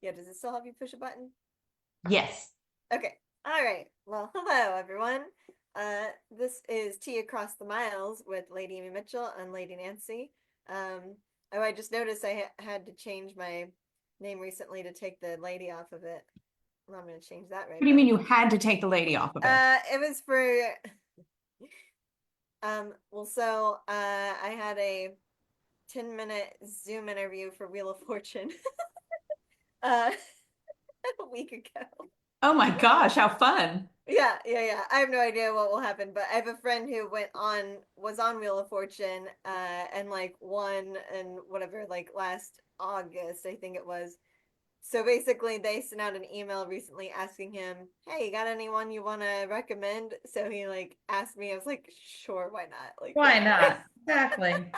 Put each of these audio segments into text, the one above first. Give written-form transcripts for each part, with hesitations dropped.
Yeah, does it still have you push a button? Yes. Okay. All right. Well, hello everyone. This is Tea Across the Miles with Lady Amy Mitchell and Lady Nancy. Um, oh, I just noticed I had to change my name recently to take the lady off of it. Well, I'm going to change that What right do you mean now. you had to take the lady off of it? It was for I had a 10-minute Zoom interview for Wheel of Fortune uh a week ago. Oh my gosh, how fun. Yeah. I have no idea what will happen, but I have a friend who was on Wheel of Fortune, and like won and whatever, like last August, I think it was. So basically, they sent out an email recently asking him, "Hey, you got anyone you want to recommend?" So he like asked me. I was like, "Sure, why not? Like, Why whatever." not? Exactly.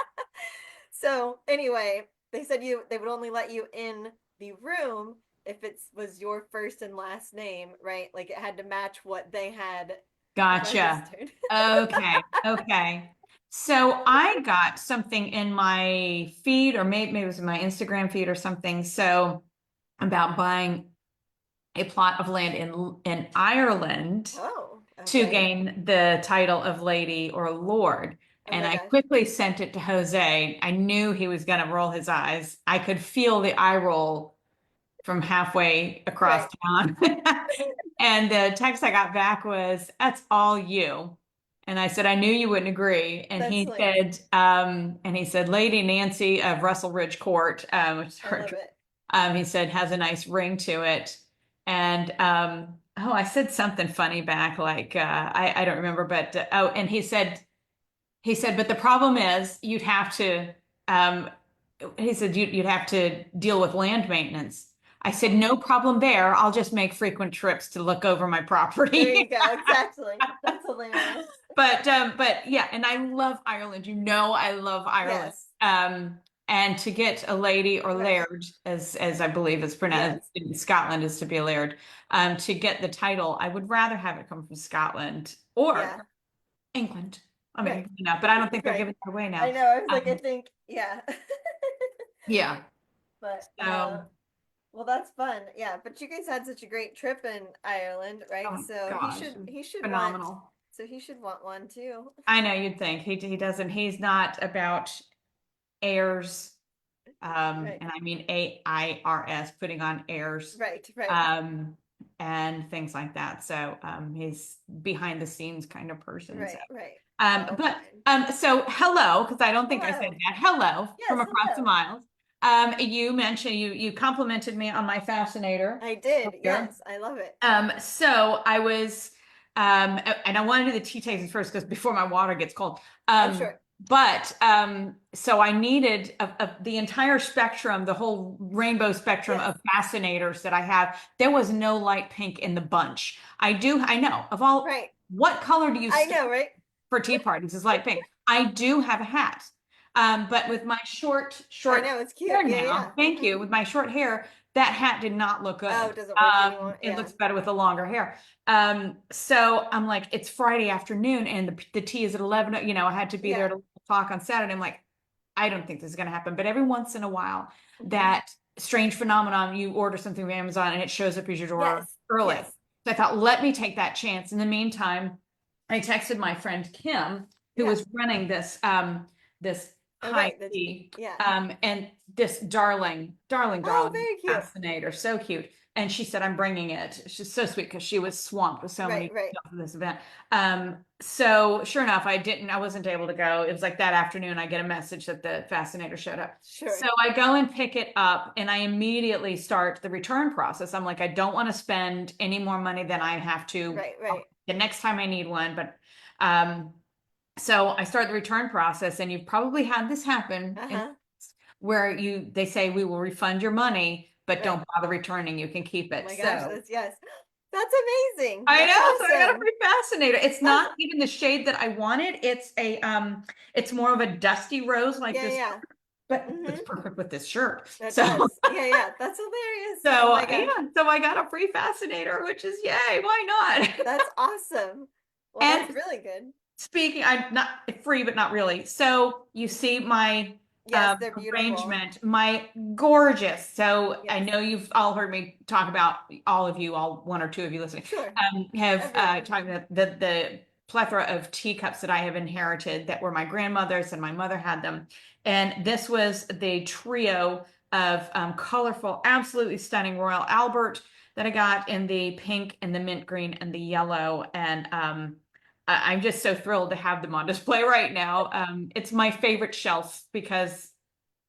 So anyway, they would only let you in the room if it was your first and last name, right? Like it had to match what they had Gotcha. registered. Okay. Okay. So I got something in my feed, or maybe it was in my Instagram feed or something. So about buying a plot of land in Ireland Oh, to okay. gain the title of lady or lord. Oh And my I gosh. quickly sent it to Jose. I knew he was going to roll his eyes. I could feel the eye roll from halfway across Right. town. And the text I got back was, "That's all you." And I said, "I knew you wouldn't agree." That's hilarious. And he said, "Lady Nancy of Russell Ridge Court, which is I her, love it. he said, has a nice ring to it." And oh, I said something funny back, like I don't remember, but oh, and he said, "But the problem is you'd have to," um, he said, "you'd have to deal with land maintenance." I said, Oh, "No problem there. I'll just make frequent trips to look over my there property." you go. Exactly. That's hilarious. But yeah, and I love Ireland. I love Ireland. Yes. And to get a lady or Right. laird, as I believe is pronounced Yes. in Scotland, is to be a laird, to get the title, I would rather have it come from Scotland or Yeah. England. I Right. mean, but I don't think they're Right. giving it away I now. know. I was like, I Um, think, yeah. yeah. But So, well, that's fun. Yeah, but you guys had such a great trip in Ireland, right? oh So gosh, phenomenal. he should want one too. I know you'd think he doesn't. He's not about airs, Right. and I mean AIRS, putting on airs, Right, right. um, and things like that. So he's behind the scenes kind of person. So, Right. Well, but fine. so hello, because I don't think I said Hello. that. Hello Yes, from across the hello. miles. You mentioned you complimented me on my fascinator I did. here. Yes, I love it. So I was, and I want to do the tea tastings first because before my water gets cold. Oh, Um, sure. so I needed the entire spectrum, the whole rainbow spectrum Yes, of fascinators that I have. There was no light pink in the bunch. I know right. what color do you I stock know, right? for tea parties is light pink. I do have a hat. But with my I short know, it's cute. hair Yeah, yeah. now, thank you, with my short hair, that hat did not look Oh, good. it doesn't work anymore. It Yeah. looks better with the longer hair. So I'm like, it's Friday afternoon and the tea is at 11. I had to be there Yeah. to talk on Saturday. I'm like, I don't think this is going to happen. But every once in a while, Hmm. that strange phenomenon, you order something from Amazon and it shows up at your door Yes. early. Yes. So I thought, let me take that chance. In the meantime, I texted my friend Kim, who Yeah. was running this Oh, high right. That. tea, Yeah. and this Oh, darling very cute. fascinator, so cute. And she said, "I'm bringing it." She's so sweet because she was swamped with so Right. many Right. details of this event. So sure enough, I wasn't able to go. It was like that afternoon, I get a message that the fascinator showed up. So Sure. I go and pick it up and I immediately start the return process. I'm like, I don't want to spend any more money than I have to Right. Right. the next time I need one. But um, so I start the return process, and you've probably had this happen Uh-huh. where they say we will refund your money, but Right. don't bother returning. You can keep Oh it. my gosh, So that's yes. That's amazing. I That's know, so I got a awesome. free fascinator. It's That's not even the shade that I wanted. It's more of a dusty rose like yeah, this, yeah. but Mm-hmm. it's perfect with this shirt. That So does. Yeah, yeah. That's hilarious. Oh so my yeah, gosh. so I got a free fascinator, which is yay, why not? That's awesome. Well, that's And really good. speaking, I'm not free, but not really. So you see my Yes, they're beautiful. arrangement. My gorgeous. So I Yes. know you've all heard me talk about all of you, all one or two of you listening, Sure. have Everyone. talked about the plethora of teacups that I have inherited that were my grandmother's and my mother had them. And this was the trio of colorful, absolutely stunning Royal Albert that I got in the pink and the mint green and the yellow. And I'm just so thrilled to have them on display right now. It's my favorite shelf because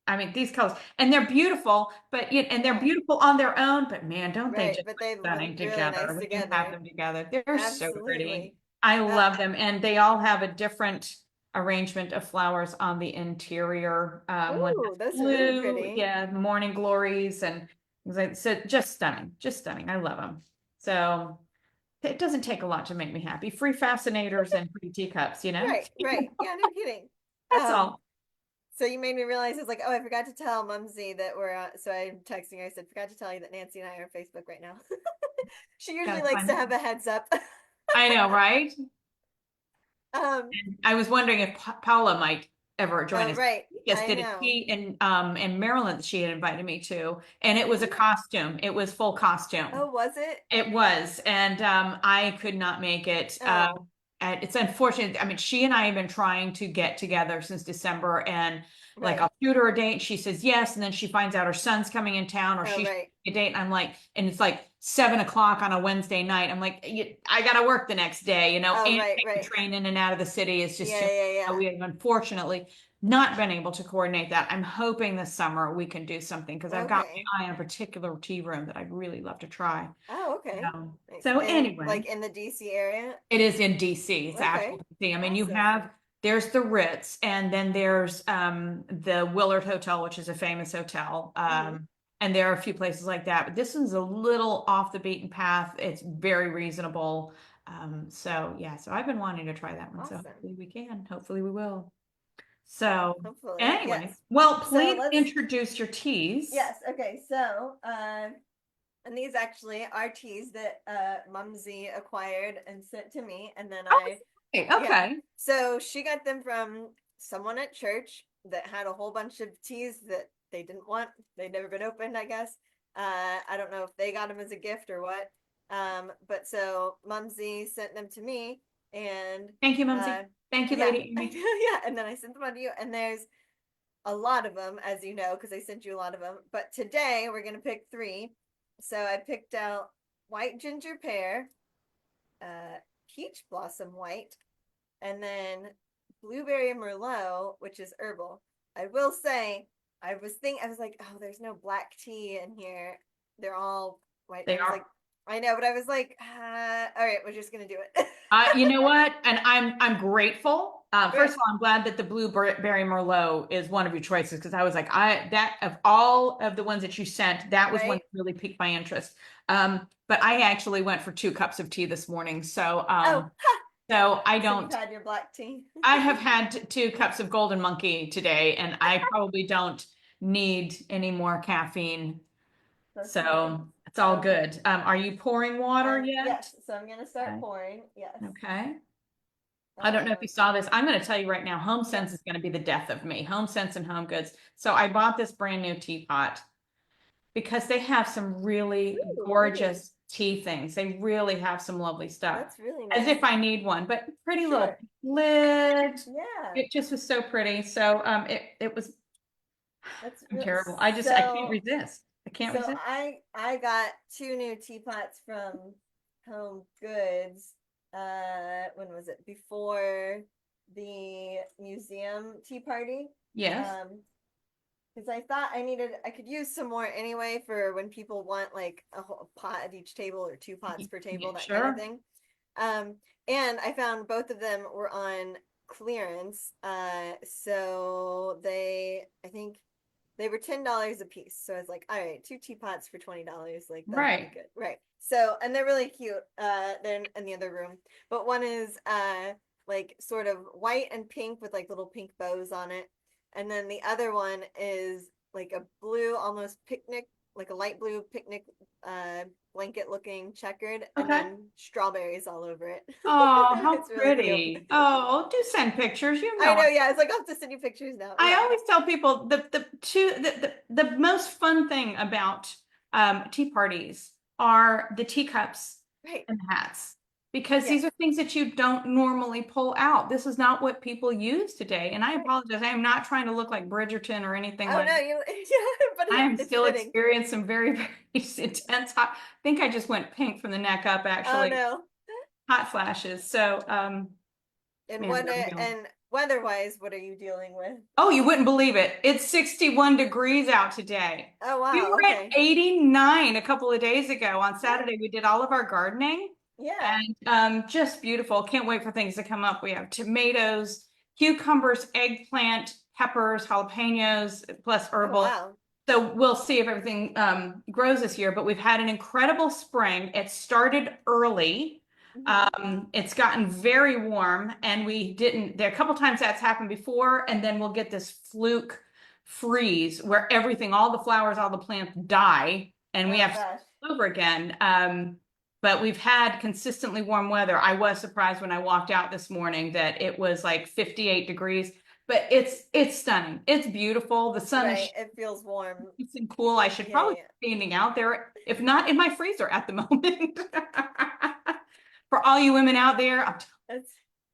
I mean these colors and they're beautiful, but and they're Yeah. beautiful on their own. But man, don't they Right. just But look they stunning look really together nice when you have together. them together? They're so pretty. Absolutely. I Uh, love them, and they all have a different arrangement of flowers on the interior. One has ooh, those are really blue, pretty. yeah, morning glories, and things like so. Just stunning, just stunning. I love them. So. It doesn't take a lot to make me happy. Free fascinators and free teacups. Right, right. Yeah, no kidding. That's all. So you made me realize it's like, oh, I forgot to tell Mumsy that we're so I'm texting her. I said, forgot to tell you that Nancy and I are on Facebook right now. She usually Gotta likes to find. have a heads up. I know, right? um, I was wondering if Paula might ever join oh us. right. Just I did a know. tea in Maryland that she had invited me to, and it was a Oh. costume. It was full costume. Oh, was it? It was, and I could not make it. Oh, And it's unfortunate. I mean, she and I have been trying to get together since December, and like right. I'll shoot her a date, and she says yes, and then she finds out her son's coming in town, or Oh, she shoots right. me a date, and I'm like, and it's like 7 o'clock on a Wednesday night. I'm like, I gotta work the next day, Oh, and right, take the right. train in and out of the city is just Yeah, too. yeah, So yeah. we have unfortunately not been able to coordinate that. I'm hoping this summer we can do something because I've got Okay. my eye on a particular tea room that I'd really love to try. Oh, okay. Nice. So And anyway, like in the DC area? it is in DC. It's actual Okay. DC. I mean, you Awesome. have there's the Ritz, and then there's the Willard Hotel, which is a famous hotel. Hmm. And there are a few places like that, but this one's a little off the beaten path. It's very reasonable. So yeah, so I've been wanting to try that one. So Awesome. hopefully we can. Hopefully we will. Well, So hopefully, anyway, yes. well, So please let's, introduce your teas. yes, okay. So, and these actually are teas that Mumsy acquired and sent to me, and then Oh, I, okay. yeah. Okay. So she got them from someone at church that had a whole bunch of teas that they didn't want. They'd never been opened, I guess. I don't know if they got them as a gift or what. But so Mumsy sent them to me, and Thank you, uh, Mumsy. Thank you, yeah, Lady Amy. yeah, and then I sent them on to you, and there's a lot of them, as you know, because I sent you a lot of them. But today we're gonna pick three. So I picked out white ginger pear, peach blossom white, and then blueberry merlot, which is herbal. I will say, I was like, oh, there's no black tea in here. They're all white. And They I was are. like, I know, but I was like, all right, we're just gonna do it. You know what? And I'm grateful. First Right, of all, I'm glad that the blueberry Merlot is one of your choices because I was like, I that of all of the ones that you sent, that was one right. that really piqued my interest. But I actually went for 2 cups of tea this morning, so Oh, so I so you've don't. had your black tea. I have had 2 cups of Golden Monkey today, and I probably don't need any more caffeine. That's nice. So it's all Okay. good. Are you pouring water yet? Yes, so I'm gonna start Okay. pouring. Yes. Okay. I don't know if you Um, saw this. I'm going to tell you right now, Home yes. Sense is going to be the death of me. Home Sense and Home Goods. So I bought this brand new teapot because they have some really Ooh, pretty. gorgeous tea things. They really have some lovely stuff. That's really As nice. if I need one, but pretty little Sure. lid. Yeah. It just was so pretty. So it was That's I'm real. terrible. I can't So resist. I can't so resist. I got two new teapots from Home Goods. When was it? Before the museum tea party. Yes. Um, because I thought I could use some more anyway for when people want like a whole pot at each table or two pots per Yeah, table, that kind of sure. thing. Um, and I found both of them were on clearance. So I think they were $10 a piece. So I was like, all right, two teapots for $20, like that'll be Right. good. Right. So and they're really cute. They're in the other room. But one is like sort of white and pink with like little pink bows on it. And then the other one is like a blue, almost picnic like a light blue picnic blanket looking checkered, and Okay. then strawberries all over it. Oh, how It's really cute. pretty. Oh, do send pictures. You I know, know, yeah. It's like I'll have to send you pictures now. I Yeah. always tell people the most fun thing about tea parties are the teacups Right. and hats because these Yes. are things that you don't normally pull out. This is not what people use today. And I Right. apologize. I am not trying to look like Bridgerton or anything Oh like no, that. you yeah, but I am it's still fitting. experiencing some very, very intense hot. I think I just went pink from the neck up, Oh actually. no. Hot flashes. So, And man, what I'm feeling. and weather-wise, what are you dealing with? Oh, you wouldn't believe it. It's 61 degrees out today. Oh We wow, were at okay. 89 a couple of days ago. On Oh, Saturday, we did all of our gardening yeah. and just beautiful. Can't wait for things to come up. We have tomatoes, cucumbers, eggplant, peppers, jalapenos, plus Oh herbal. wow. So we'll see if everything grows this year, but we've had an incredible spring. It started early. Hmm. It's gotten very warm, and we didn't. There are a couple times that's happened before, and then we'll get this fluke freeze where everything, all the flowers, all the plants die, and we Oh have to gosh. start over again. But we've had consistently warm weather. I was surprised when I walked out this morning that it was like 58 degrees, but it's stunning. It's beautiful. The sun is Right. It feels warm. nice and cool. I should Yeah, yeah, probably yeah. be standing out there, if not in my freezer at the moment. For all you women out there, It's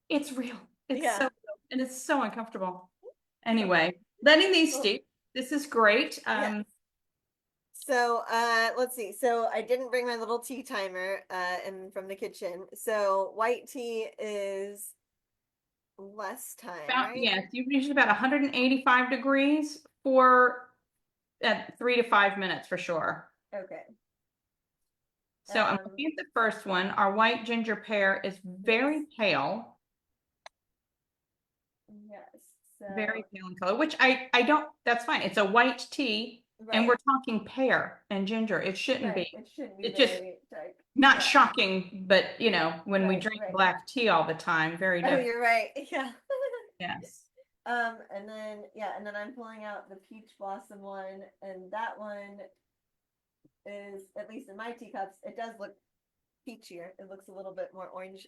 it's real. It's so yeah. real, and it's so uncomfortable. Okay. Anyway, letting these Well, steep. This is great. yeah. So, let's see. So I didn't bring my little tea timer in from the kitchen. So white tea is less time, About, right? yes, usually about 185 degrees for 3 to 5 minutes for sure. Okay. So I'm Um, looking at the first one. Our white ginger pear is yes. very pale. Yes. Very So, pale in color, which I don't, that's fine. It's a white tea and right. we're talking pear and ginger. It shouldn't Right. be. It shouldn't be It's just very dark. not Yeah. shocking, but when we Right. drink Right. black tea all the time, very Oh, different. you're right. Yeah. Yes. And then yeah, and then I'm pulling out the peach blossom one, and that one is, at least in my teacups, it does look peachier. It looks a little bit more orange,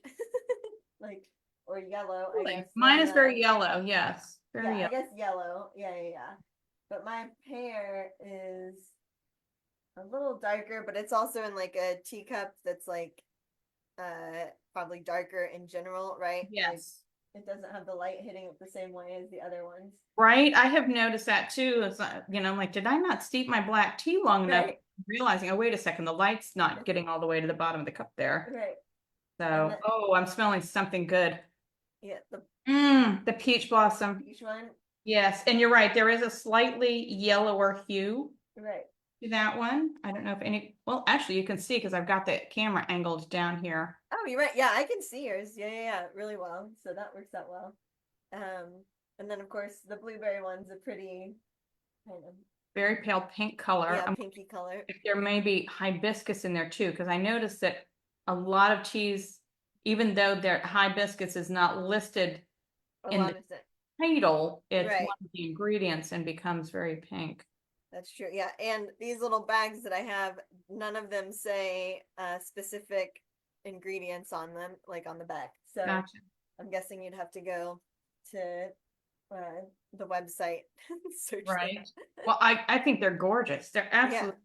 like, or yellow, I guess, Really. Mine than is very the, yellow. Yes. yeah, Very I yellow. guess yellow. Yeah, yeah, yeah. But my pear is a little darker, but it's also in like a teacup that's like probably darker in general, right? Like Yes. it doesn't have the light hitting it the same way as the other ones. Right. I have noticed that too. It's I'm like, did I not steep my black tea long enough? Right. Realizing, oh, wait a second, the light's not getting all the way to the bottom of the cup there. Right. And So, then oh, I'm smelling something good. yeah, the The peach blossom. peach one. Yes, and you're right. There is a slightly yellower hue Right. to that one. I don't know if well, actually you can see because I've got the camera angled down here. Oh, you're right. Yeah, I can see yours. Yeah, yeah, yeah, really well. So that works out well. Um, and then of course the blueberry one's a pretty kind of, Very pale pink color. yeah, pinky color. If there may be hibiscus in there too, because I noticed that a lot of teas, even though their hibiscus is not listed A in the lot of it. title, it's one Right. of the ingredients and becomes very pink. That's true. Yeah, and these little bags that I have, none of them say specific ingredients on them, like on the back. So Gotcha. I'm guessing you'd have to go to uh, the website and search that. Right. Well, I think they're gorgeous. They're Yeah, absolutely,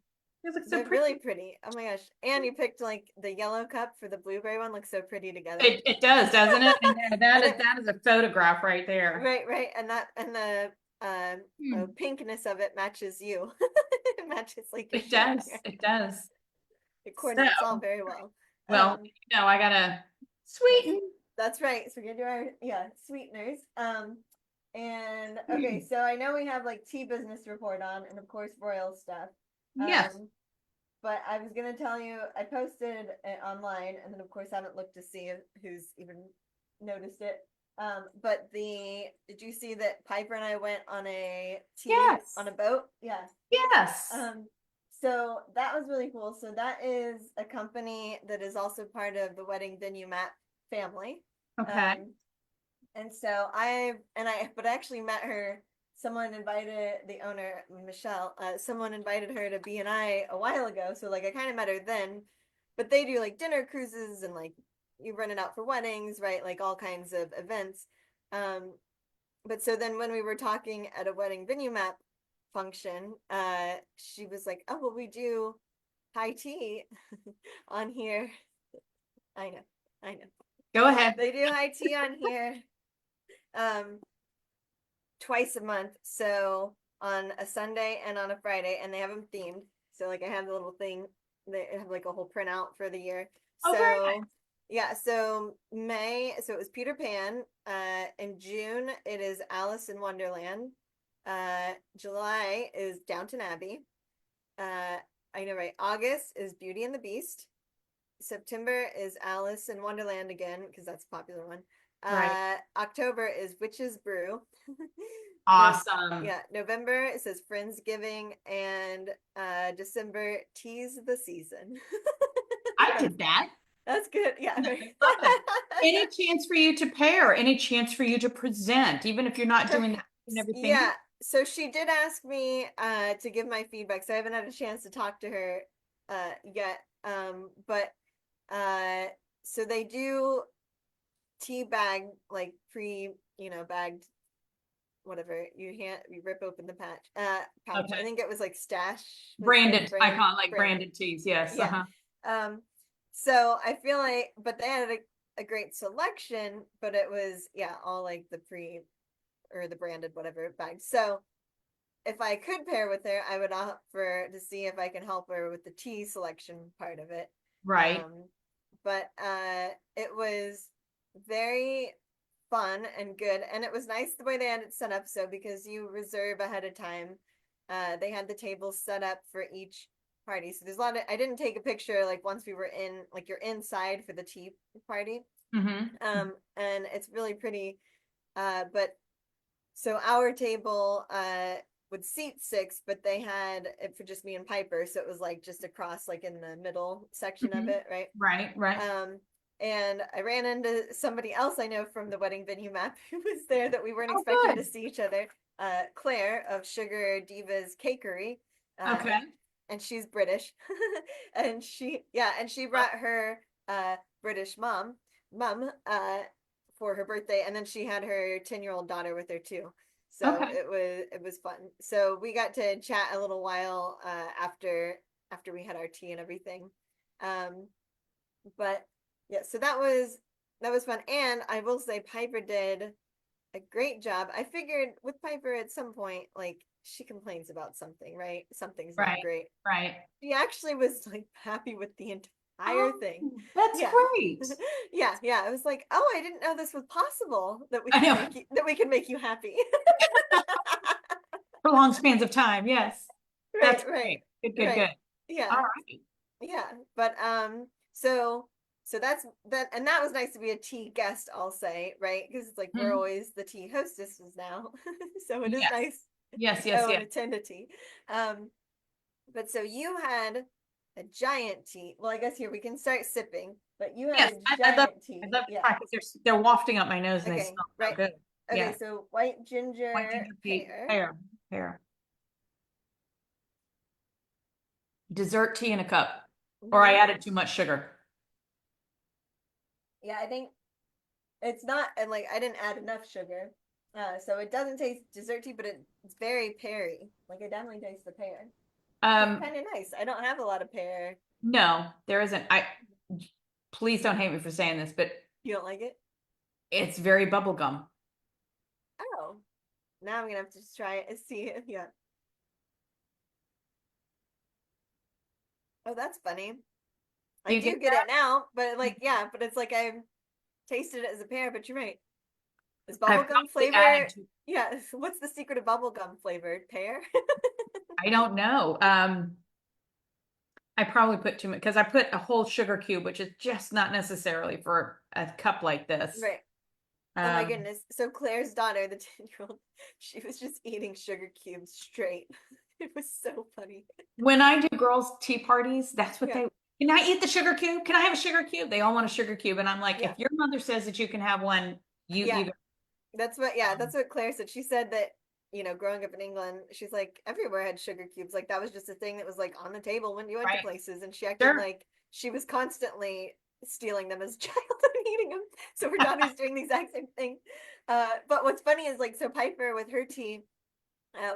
they look so they're really pretty. pretty. Oh my gosh. And you picked like the yellow cup for the blueberry one, looks so pretty together. It does, doesn't it? And And it, that is a photograph right there. right, right. And that, and the Hmm. pinkness of it matches you. It matches like your It shirt does. there. It does. It So, coordinates all very well. well, Um, I gotta yes, sweeten. that's right. So we're gonna do our, yeah, sweeteners. And okay, Hmm. so I know we have like tea business report on, and of course royal stuff. Yes. Um, but I was gonna tell you, I posted it online, and then of course I haven't looked to see who's even noticed it. But did you see that Piper and I went on a tea Yes. on a boat? Yeah. Yes. Um, so that was really cool. So that is a company that is also part of the Wedding Venue Map family. Okay. Um, and so I but I actually met her someone invited the owner, Michelle, someone invited her to B&I a while ago. So like I kind of met her then, but they do like dinner cruises and like you rent it out for weddings, right? Like all kinds of events. Um, but so then when we were talking at a wedding venue map function, she was like, "Oh, well, we do high tea on here." I know, I know. Go ahead. They do high tea on here. Um, twice a month. So on a Sunday and on a Friday, and they have them themed. So like I have the little thing. They have like a whole printout for the year. Oh, very So yeah, so May, so it was Peter Pan. In June, it is Alice in Wonderland. July is Downton Abbey. Uh, I know, right? August is Beauty and the Beast. September is Alice in Wonderland again because that's a popular one. right. October is Witch's Brew. No, Awesome. yeah, November it says Friendsgiving, and December tease the season. I that's did that. that's good. Yeah, I right. love it. Any chance for you to pair, any chance for you to present, even if you're not doing the and Perhaps, everything. yeah. So she did ask me to give my feedback. So I haven't had a chance to talk to her yet. But uh so they do tea bag like pre, bagged whatever. You rip open the pouch. I Okay. think it was like Stash was the Branded. I call it like brand. branded teas. Yes. Yeah. Uh-huh. Um so I feel like, but they had a great selection, but it was, yeah, all like the pre or the branded whatever bag. So if I could pair with her, I would offer to see if I can help her with the tea selection part of it. Right. Um, but it was very fun and good, and it was nice the way they had it set up. So because you reserve ahead of time, they had the tables set up for each party. So there's a lot of. I didn't take a picture like once we were in, like you're inside for the tea party, Mm-hmm. and it's really pretty. But so our table would seat six, but they had it for just me and Piper, so it was like just across, like in the middle section of Hmm. it, right? Right. Right. Um, and I ran into somebody else I know from the wedding venue map who was there that we weren't Oh, expecting to good. see each other. Claire of Sugar Divas Cakery, uh, Okay. and she's British, and she brought her British mum for her birthday, and then she had her 10-year-old daughter with her too. So Okay. it was fun. So we got to chat a little while after we had our tea and everything. Um, but yeah, so that was fun, and I will say Piper did a great job. I figured with Piper at some point, like she complains about something, right? Something's not Right. great. Right. She actually was like happy with the entire Oh, thing. that's Yeah. great. Yeah. I was like, oh, I didn't know this was possible that we I can know. make you happy. For long spans of time. Yes. Right, That's right, great. Good, good, right. good. Yeah. All right. Yeah. But so that's that, and that was nice to be a tea guest, I'll say, right? Because it's like we're Mhm. always the tea hostesses now. So it is Yes. nice to Yes, yes, go and yes. attend a tea. Um, but so you had a giant tea. Well, I guess here we can start sipping, but you had Yes. a I giant tea. love the Yeah. fact that they're wafting up my nose and they Okay. smell so Right. good. Okay. Yeah. So white White ginger ginger tea, pear. pear, pear. Dessert tea in a cup. Or I Hmm. added too much sugar. Yeah, I think it's not, and like I didn't add enough sugar. So it doesn't taste desserty, but it's very peary. Like I definitely taste the pear, which is Um, kind of nice. I don't have a lot of pear. no, there isn't. Please don't hate me for saying this, but You don't like it? it's very bubblegum. Oh, now I'm gonna have to just try it and see it. Yeah. Oh, that's funny. Do I you get do get it now, but like, yeah, but it's like I tasted it as a pear, but you're right. Is I bubblegum probably flavor? added to, Yeah. What's the secret of bubblegum flavored pear? I don't know. I probably put too much because I put a whole sugar cube, which is just not necessarily for a cup like this. Right. Oh my Um, goodness. So Claire's daughter, the 10-year-old, she was just eating sugar cubes straight. It was so funny. when I do girls' tea parties, that's what Yeah. they, can I eat the sugar cube? Can I have a sugar cube? They all want a sugar cube. And I'm like, if Yeah. Yeah. your mother says that you can have one, you Yeah. either. That's what Claire said. She said that, growing up in England, she's like everywhere had sugar cubes. Like that was just a thing that was like on the table when you went to Right. places, and she acted Sure. like she was constantly stealing them as a child and eating them. So her daughter's doing the exact same thing. But what's funny is like so Piper with her tea,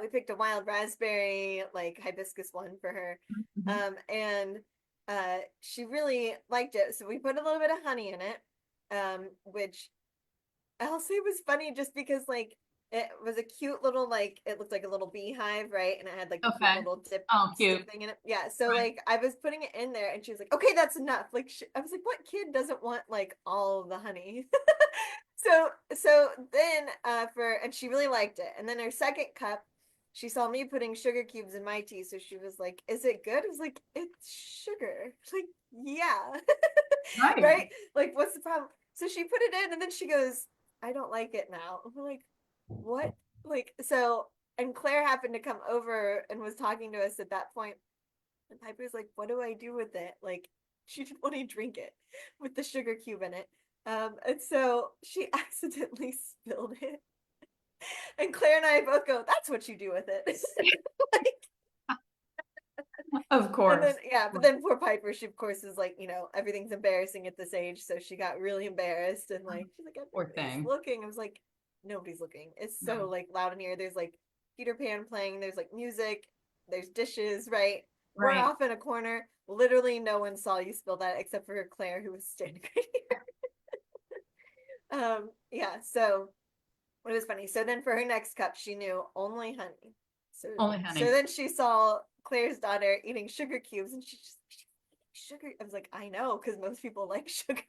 we picked a wild raspberry, like hibiscus one for her. Mhm. And she really liked it. So we put a little bit of honey in it, which I'll say was funny just because like it was a cute little like it looked like a little beehive, right? And it had like the cute Okay. little dip Oh, stick cute. thing in it. Yeah. So Right. like I was putting it in there and she was like, okay, that's enough. Like I was like, what kid doesn't want like all of the honey? So then for and she really liked it. And then her second cup, she saw me putting sugar cubes in my tea, so she was like, "Is it good?" I was like, "It's sugar." Like, yeah. Right. Right? Like, what's the problem? So she put it in and then she goes, "I don't like it now." And we're like, "What?" Like, so and Claire happened to come over and was talking to us at that point. And Piper's like, "What do I do with it?" Like, she didn't want to drink it with the sugar cube in it. And so she accidentally spilled it. And Claire and I both go, "That's what you do with it." Like, Of and then course. yeah, but then poor Piper, she of course is like, everything's embarrassing at this age, so she got really embarrassed and like she's like, Poor everybody's thing. looking. I was like, nobody's looking. It's so No. like loud in here. There's like Peter Pan playing, there's like music, there's dishes, right? We're Right. off in a corner. Literally no one saw you spill that except for Claire who was standing right here. Yeah, so it was funny. So then for her next cup, she knew only honey. So Only so honey. then she saw Claire's daughter eating sugar cubes, and she sugar. I was like, I know, because most people like sugar.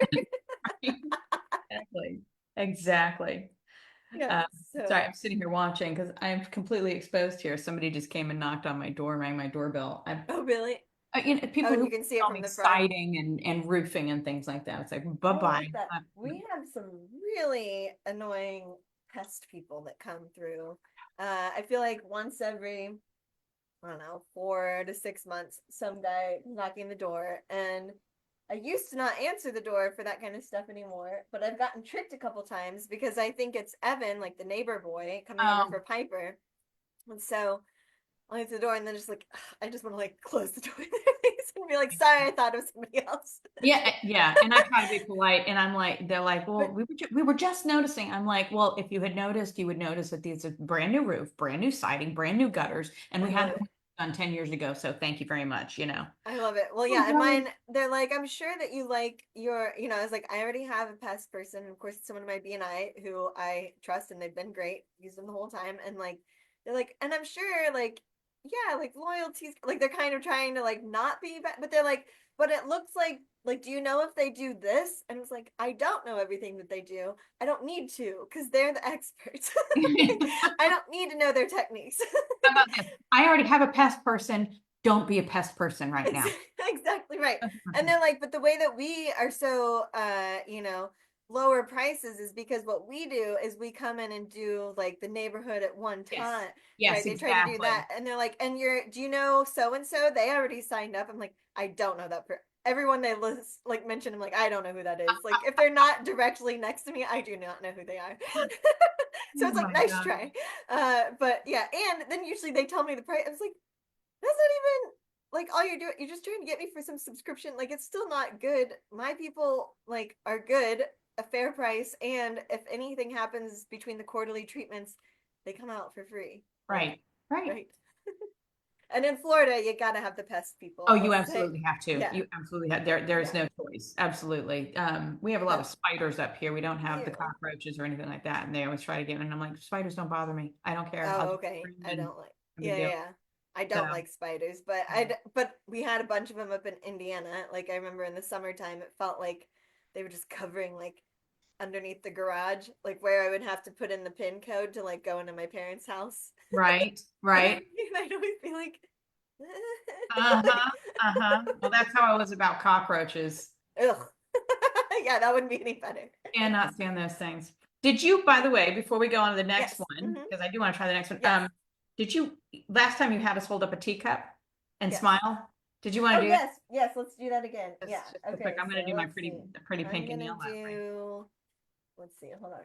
Right. Exactly. Exactly. Yeah. Uh, sorry, So I'm sitting here watching because I'm completely exposed here. Somebody just came and knocked on my door, rang my doorbell. oh really? Oh, People and who you can see it tell from me the front. siding and roofing and things like that. It's like, Oh, I bye-bye. like that. We have some really annoying pest people that come through. I feel like once every I don't know, 4 to 6 months, some guy knocking the door. And I used to not answer the door for that kind of stuff anymore, but I've gotten tricked a couple times because I think it's Evan, like the neighbor boy, coming over Oh, for Piper. And so I'll answer the door and then just like, I just want to like close the door in their face and be like, sorry, I thought it was somebody else. yeah, yeah. And I try to be polite, and I'm like, they're like, well, But we were just noticing. I'm like, well, if you had noticed, you would notice that these are brand new roof, brand new siding, brand new gutters, and I we love had it. them done 10 years ago. So thank you very much, you know. I love it. Well, Oh, yeah, and God. mine, they're like, I'm sure that you like I was like, I already have a pest person. Of course, it's someone in my BNI who I trust and they've been great, used them the whole time. And like, they're like, and I'm sure like, yeah, like loyalties, like they're kind of trying to like not be bad, but they're but it looks like, do you know if they do this? And it's like, I don't know everything that they do. I don't need to because they're the experts. Like, I don't need to know their techniques. How about this? I already have a pest person. Don't be a pest person right now. Exactly right. Pest And person. they're like, but the way that we are so lower prices is because what we do is we come in and do like the neighborhood at one Yes. time, right? Yes, They try to do exactly. that and they're like, and do you know so and so? They already signed up. I'm like, I don't know everyone they list like mention, I'm like, I don't know who that is. Like if they're not directly next to me, I do not know who they are. So Oh it's like my nice God. try. But yeah, and then usually they tell me the price. I was like, that's not even like all you're doing. You're just trying to get me for some subscription. Like it's still not good. My people like are good, a fair price, and if anything happens between the quarterly treatments, they come out for free. Like, Right. Right. right. And in Florida, you gotta have the pest Oh, people. you I'll say, absolutely have to. yeah, You absolutely have. There's yeah. no choice. Absolutely. We have a lot of That's spiders up here. We don't have the ew. cockroaches or anything like that. And they always try to get in. And I'm like, spiders don't bother me. I don't care. I'll Oh, just okay. scream I and don't like. no big Yeah, yeah, deal. yeah. I So don't like spiders, but yeah. but we had a bunch of them up in Indiana. Like I remember in the summertime, it felt like they were just covering like underneath the garage, like where I would have to put in the pin code to like go into my parents' house. Right. And Right. I'd always be like, Uh-huh. Uh-huh. Well, that's how I was about cockroaches. ugh. Yeah, that wouldn't be any better. Cannot stand those things. Did you, by the way, before we go on to the next Yes. one, because I do want to try the next one, Yes. did you last time you had us hold up a teacup and Yes. smile? Did you want Oh to do that? yes. Yes. Let's do that again. Yeah. Just real quick. Okay. I'm So gonna do my let's see. pretty I'm pink and gonna yellow. do. Let's see. Hold on.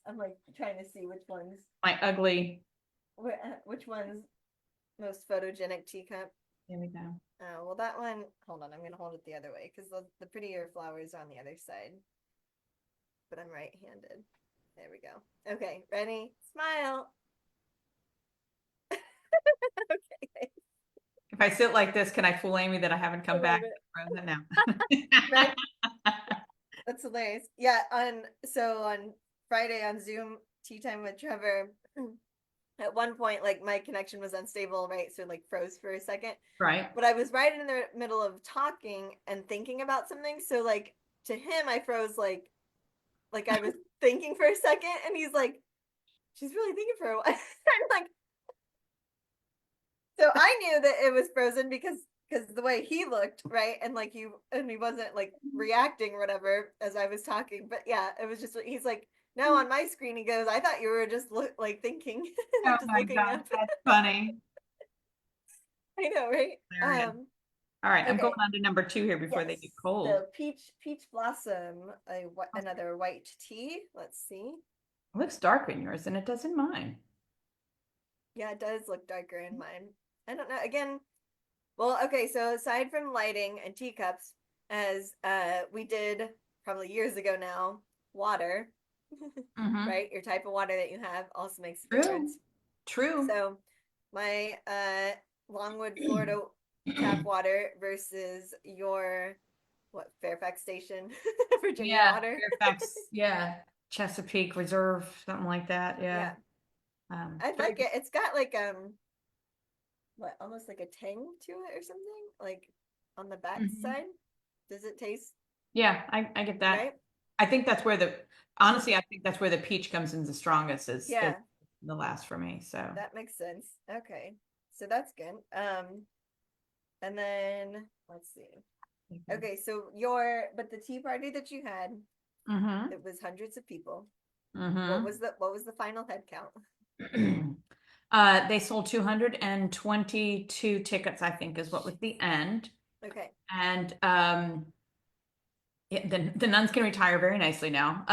I'm like trying to see which ones. My ugly. Which one's most photogenic teacup? There we go. Oh, well, that one, hold on, I'm gonna hold it the other way because the prettier flowers are on the other side, but I'm right-handed. There we go. Okay, ready? Smile. Okay, If I sit like this, can I fool Amy that I haven't I come love back? it. Frozen now. Right? That's hilarious. Yeah, on Friday on Zoom tea time with Trevor, at one point like my connection was unstable, right? So like froze for a second. Right. But I was right in the middle of talking and thinking about something. So like to him I froze like I was thinking for a second and he's like, she's really thinking for a while. I'm like, so I knew that it was frozen because the way he looked, right? And like he wasn't like reacting or whatever as I was talking. But yeah, it was just he's like, now on my screen he goes, I thought you were just like thinking, Oh like just my looking gosh, up. that's funny. I know, right? Hilarious. All right, I'm going Okay. on to number two here before Yes. they get cold. So peach blossom, another white tea. Let's see. It looks darker in yours than it does in mine. Yeah, it does look darker in mine. I don't know. Again, well, okay, so aside from lighting and teacups, as we did probably years ago now, water, Mm-hmm. right? Your type of water that you have also makes a True. difference. True. So my Longwood, Florida tap water versus your what Fairfax Station, Virginia Yeah, water. Fairfax. Yeah, Chesapeake Reserve, something like that. Yeah. Yeah, I Very like good. it. It's got like what almost like a tang to it or something like on the back Mhm. side. Does it taste Yeah, I get that. right? I think that's where honestly, I think that's where the peach comes in the strongest is Yeah, the last for me. So. that makes sense. Okay. So that's good. And then let's see. Okay, so but the tea party that you had, Mm-hmm. it was hundreds of people. Mm-hmm. What was the final head count? They sold 222 tickets, I think, is what was the end. Okay. And the nuns can retire very nicely now.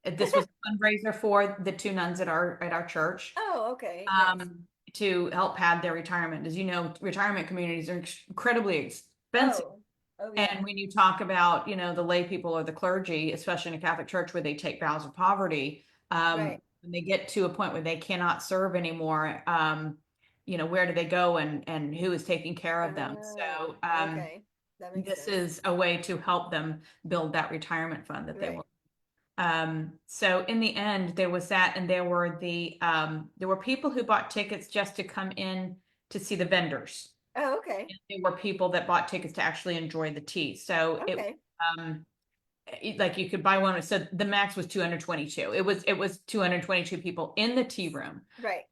This was a fundraiser for the two nuns at our church, Oh, okay. Nice. um, to help pad their retirement. As you know, retirement communities are incredibly expensive. Oh. Oh And yeah. when you talk about, the lay people or the clergy, especially in a Catholic church where they take vows of poverty, Right. when they get to a point where they cannot serve anymore, where do they go and who is taking care of them? Oh, So okay. That makes this sense. is a way to help them build that retirement fund that they Right. will. So in the end, there was that, and there were people who bought tickets just to come in to see the vendors. Oh, okay. There were people that bought tickets to actually enjoy the tea. So Okay. um, like you could buy one. So the max was 222. It was 222 people in the tea room, Right.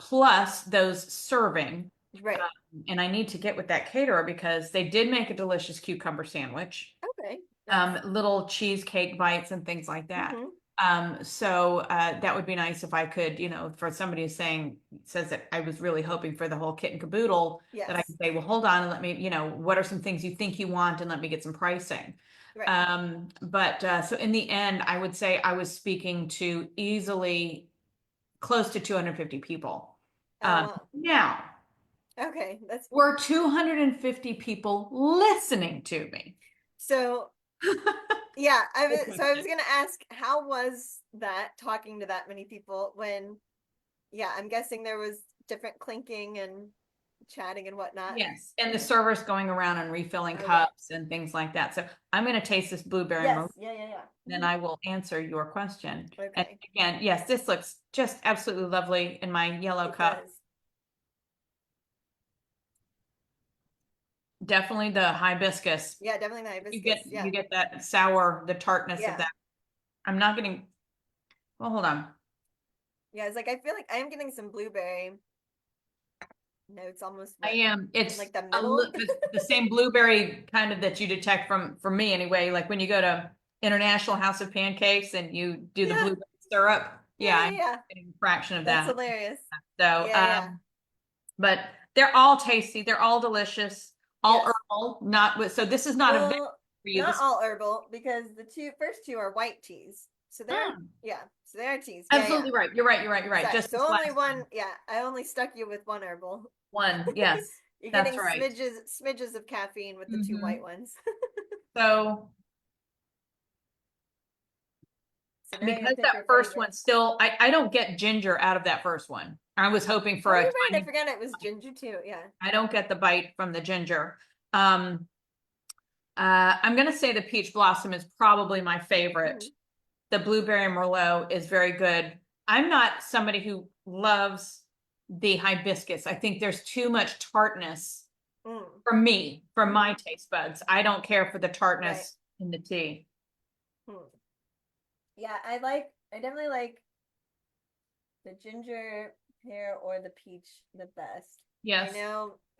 plus those serving. Right. And I need to get with that caterer because they did make a delicious cucumber sandwich, Okay. Nice. little cheesecake bites and things like that. Mm-hmm. So that would be nice if I could, for somebody who's says that I was really hoping for the whole kit and caboodle, that I Yes. can say, well, hold on and let me, what are some things you think you want and let me get some pricing. Right. But so in the end, I would say I was speaking to easily close to 250 people. Oh wow. Now, Okay. That's were 250 people listening to me? so yeah, Good so I question. was gonna ask how was that talking to that many people when yeah, I'm guessing there was different clinking and chatting and whatnot. Yes, and the servers going around and refilling Okay. cups and things like that. So I'm going to taste this blueberry Yes. margarita, Yeah, yeah, yeah. then I will answer your question. And Okay. again, yes, this looks just absolutely lovely in my yellow It cup. does. Definitely the hibiscus. Yeah, definitely the You hibiscus. get Yeah. you get that sour, the tartness of Yeah. that. I'm not getting. Well, hold on. Yeah, it's like I feel like I am getting some blueberry notes almost I what am. in It's like the middle. the same blueberry kind of that you detect from me anyway. Like when you go to International House of Pancakes and you do the Yeah. blueberry syrup. Yeah, Yeah, yeah, I'm yeah. getting a fraction of That's that. hilarious. So, Yeah, yeah. but they're all tasty. They're all delicious. All Yes. herbal. Not with. So this is not a very Well, for you. not This all herbal because the two first two are white teas. So they're Hmm. yeah. So they are teas. Yeah, yeah. Absolutely right. You're right. You're right. You're right. Sorry. Just So this only last one. one. Yeah, I only stuck you with one herbal. One. Yes, You're that's getting right. smidges of caffeine with the two white Hmm. ones. So So now you because pick that your first favorite. one still, I don't get ginger out of that first one. I was hoping Oh, for a you're right. I tiny forgot it was ginger too. Yeah. I don't get the bite from the ginger. Um, I'm gonna say the peach blossom is probably my favorite. Mm, The blueberry merlot is very good. I'm not somebody who loves the hibiscus. I think there's too much tartness mm, for me, for my mm-hmm. taste buds. I don't care for the Right. tartness in the tea. Mm. Yeah, I like. I definitely like the ginger pear or the peach the best. Yes,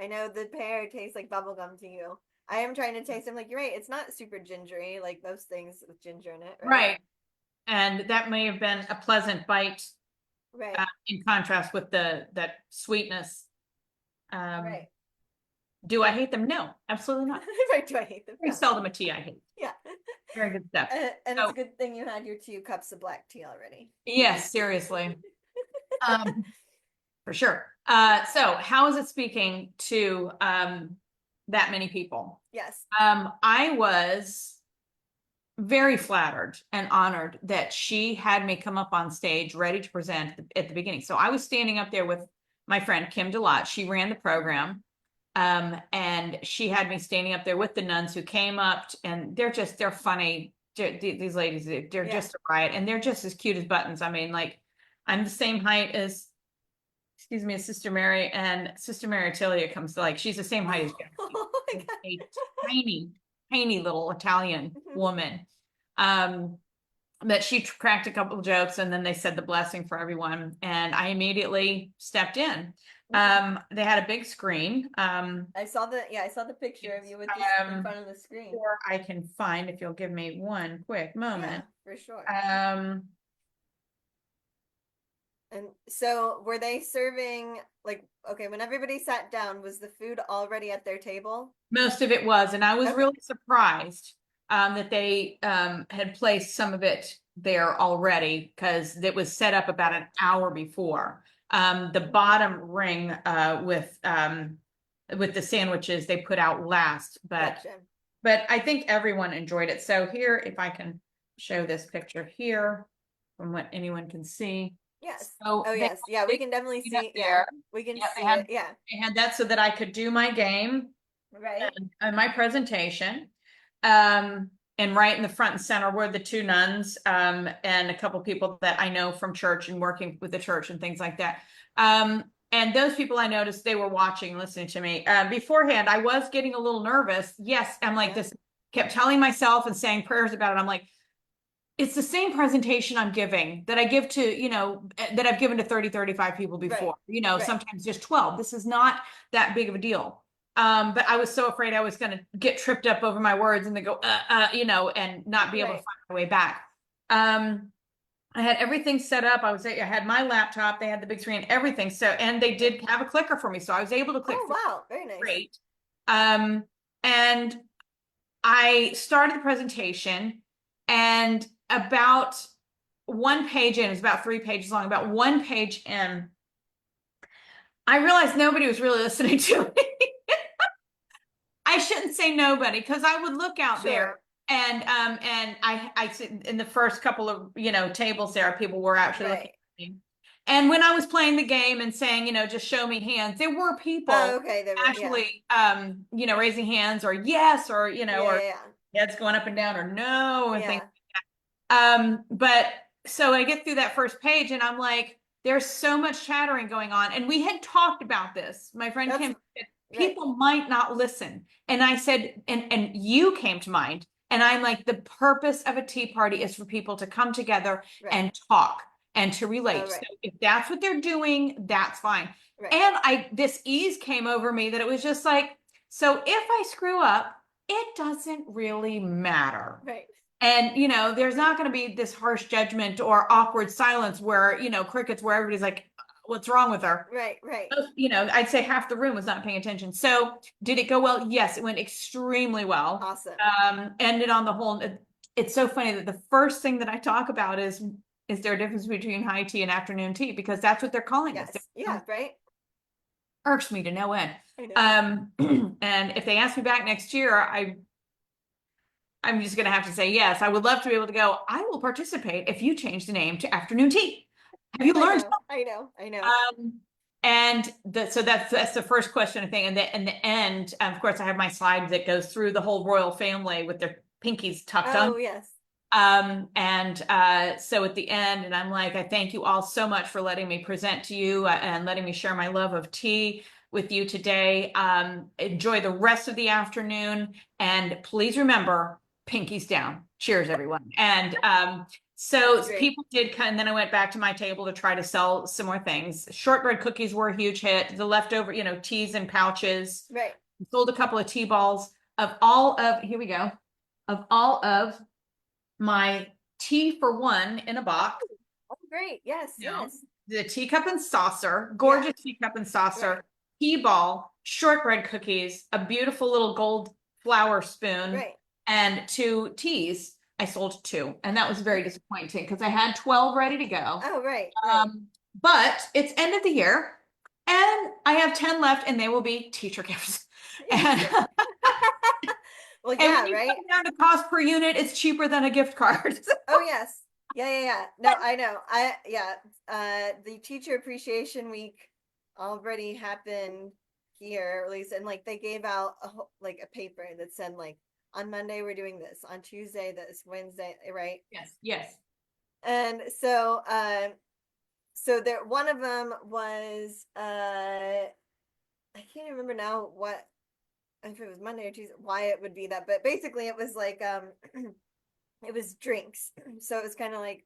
I know the pear tastes like bubblegum to you. I am trying to taste. I'm like, you're right. It's not super gingery like most things with ginger in it, right? right. And that may have been a pleasant bite Right, in contrast with the that sweetness. Um, right. do I hate them? No, absolutely not. Right, do I hate them? Very No. seldom a tea I hate. Yeah. Very good stuff. And it's a So good thing you had your 2 cups of black tea already. yes, seriously. Um, for sure. So how is it speaking to that many people? Yes. I was very flattered and honored that she had me come up on stage ready to present at the beginning. So I was standing up there with my friend Kim Delott. She ran the program. And she had me standing up there with the nuns who came up, and they're funny. These ladies, they're Yeah. just a riot, and they're just as cute as buttons. I mean, like, I'm the same height as, excuse me, as Sister Mary, and Sister Mary Tilia comes to like, she's the same height as Jackie. Oh my A God. tiny, tiny little Italian Mhm. woman. Um, that she cracked a couple of jokes and then they said the blessing for everyone. And I immediately stepped in. Mhm. They had a big screen. I saw the picture of It's, you with this in um, front of the screen. or I can find if you'll give me one quick Yeah, moment. for sure. Um, And so were they serving like okay, when everybody sat down, was the food already at their table? Most of it was, and I was Okay. really surprised that they had placed some of it there already because it was set up about Right. an hour before. The bottom ring with the sandwiches they put out last, Gotcha. but I think everyone enjoyed it. So here, if I can show this picture here from what anyone can see. Yes. So Oh they had yes. Yeah, a we big can definitely screen up see. Yeah, there. we can Yeah, see it. Yeah. they had that so that I could do my game Right. and my presentation. Um, and right in the front and center were the two nuns and a couple people that I know from church and working with the church and things like that. And those people I noticed they were watching, listening to me. Beforehand, I was getting a little nervous. Yes, I'm like Yeah. this, kept telling myself and saying prayers about it. I'm like, it's the same presentation I'm giving that I give to, that I've given to 30, 35 people Right. before, Right. sometimes just 12. This is not that big of a deal. But I was so afraid I was going to get tripped up over my words and they go, and not be able to Right. find my way back. Um, I had everything set up. I had my laptop, they had the big screen, everything. So, and they Right. did have a clicker for me. So I was able to click Oh wow, very nice. great. Um, and I started the presentation and about one page in, it's about 3 pages long, about one page in, I realized nobody was really listening to me. I shouldn't say nobody because I would look out there Sure. and I in the first couple of tables there, people were actually looking Right. at me. And when I was playing the game and saying, just show me hands, there were Oh, people okay. There were yeah. actually raising hands or yes or Yeah, or yeah, heads going up and down or no and things. yeah. But so I get through that first page and I'm like, there's so much chattering going on. And we had talked about this. My friend That's Kim said, right. people might not listen. And I said, and you came to mind. And I'm like, the purpose of a tea party is for people to come together Right. and talk and to Oh, relate. So right. if that's what they're doing, that's fine. Right. And this ease came over me that it was just like, so if I screw up, it doesn't really matter. Right. And, there's not going to be this harsh judgment or awkward silence where, crickets, where everybody's like, what's wrong with her? Right. Right. I'd say half the room was not paying attention. So did it go well? Yes, it went extremely well. Awesome. Ended on the whole, it's so funny that the first thing that I talk about is there a difference between high tea and afternoon tea? Because that's what they're calling this. Yes. Yeah, right? Irks me to no end. I know. Um, and if they ask me back next year, I'm just gonna have to say yes. I would love to be able to go. I will participate if you change the name to afternoon tea. Have you I learned? know. I know. I know. And so that's the first question I think. And in the end, of course, I have my slide that goes through the whole royal family with their pinkies tucked on. Oh, yes. And so at the end, and I'm like, I thank you all so much for letting me present to you and letting me share my love of tea with you today. Enjoy the rest of the afternoon, and please remember, pinkies down. Cheers, everyone. And That's so great. people did come, and then I went back to my table to try to sell some more things. Shortbread cookies were a huge hit. The leftover, teas and pouches. Right. Sold a couple of tea balls of all of, here we go, of all of my tea for one in a box, Oh, great. Yes. you know, Yes. the teacup and saucer, Yeah. gorgeous teacup and Right. saucer, tea ball, shortbread cookies, a beautiful little gold flower spoon, Right. and two teas. I sold two, and that was very disappointing because I had 12 ready to go. Oh, right. Right. Um, but it's end of the year, and I have 10 left, and they will be teacher gifts. And Well, and when yeah, you right? come down to cost per unit, it's cheaper than a gift card. Oh, yes. Yeah, yeah, yeah. No, I know. Yeah, the teacher appreciation week already happened here, at least, and like they gave out like a paper that said like on Monday we're doing this, on Tuesday this, Wednesday, right? Yes, yes. And so there one of them was I can't remember now what if it was Monday or Tuesday, why it would be that, but basically it was like it was drinks. So it was kind of like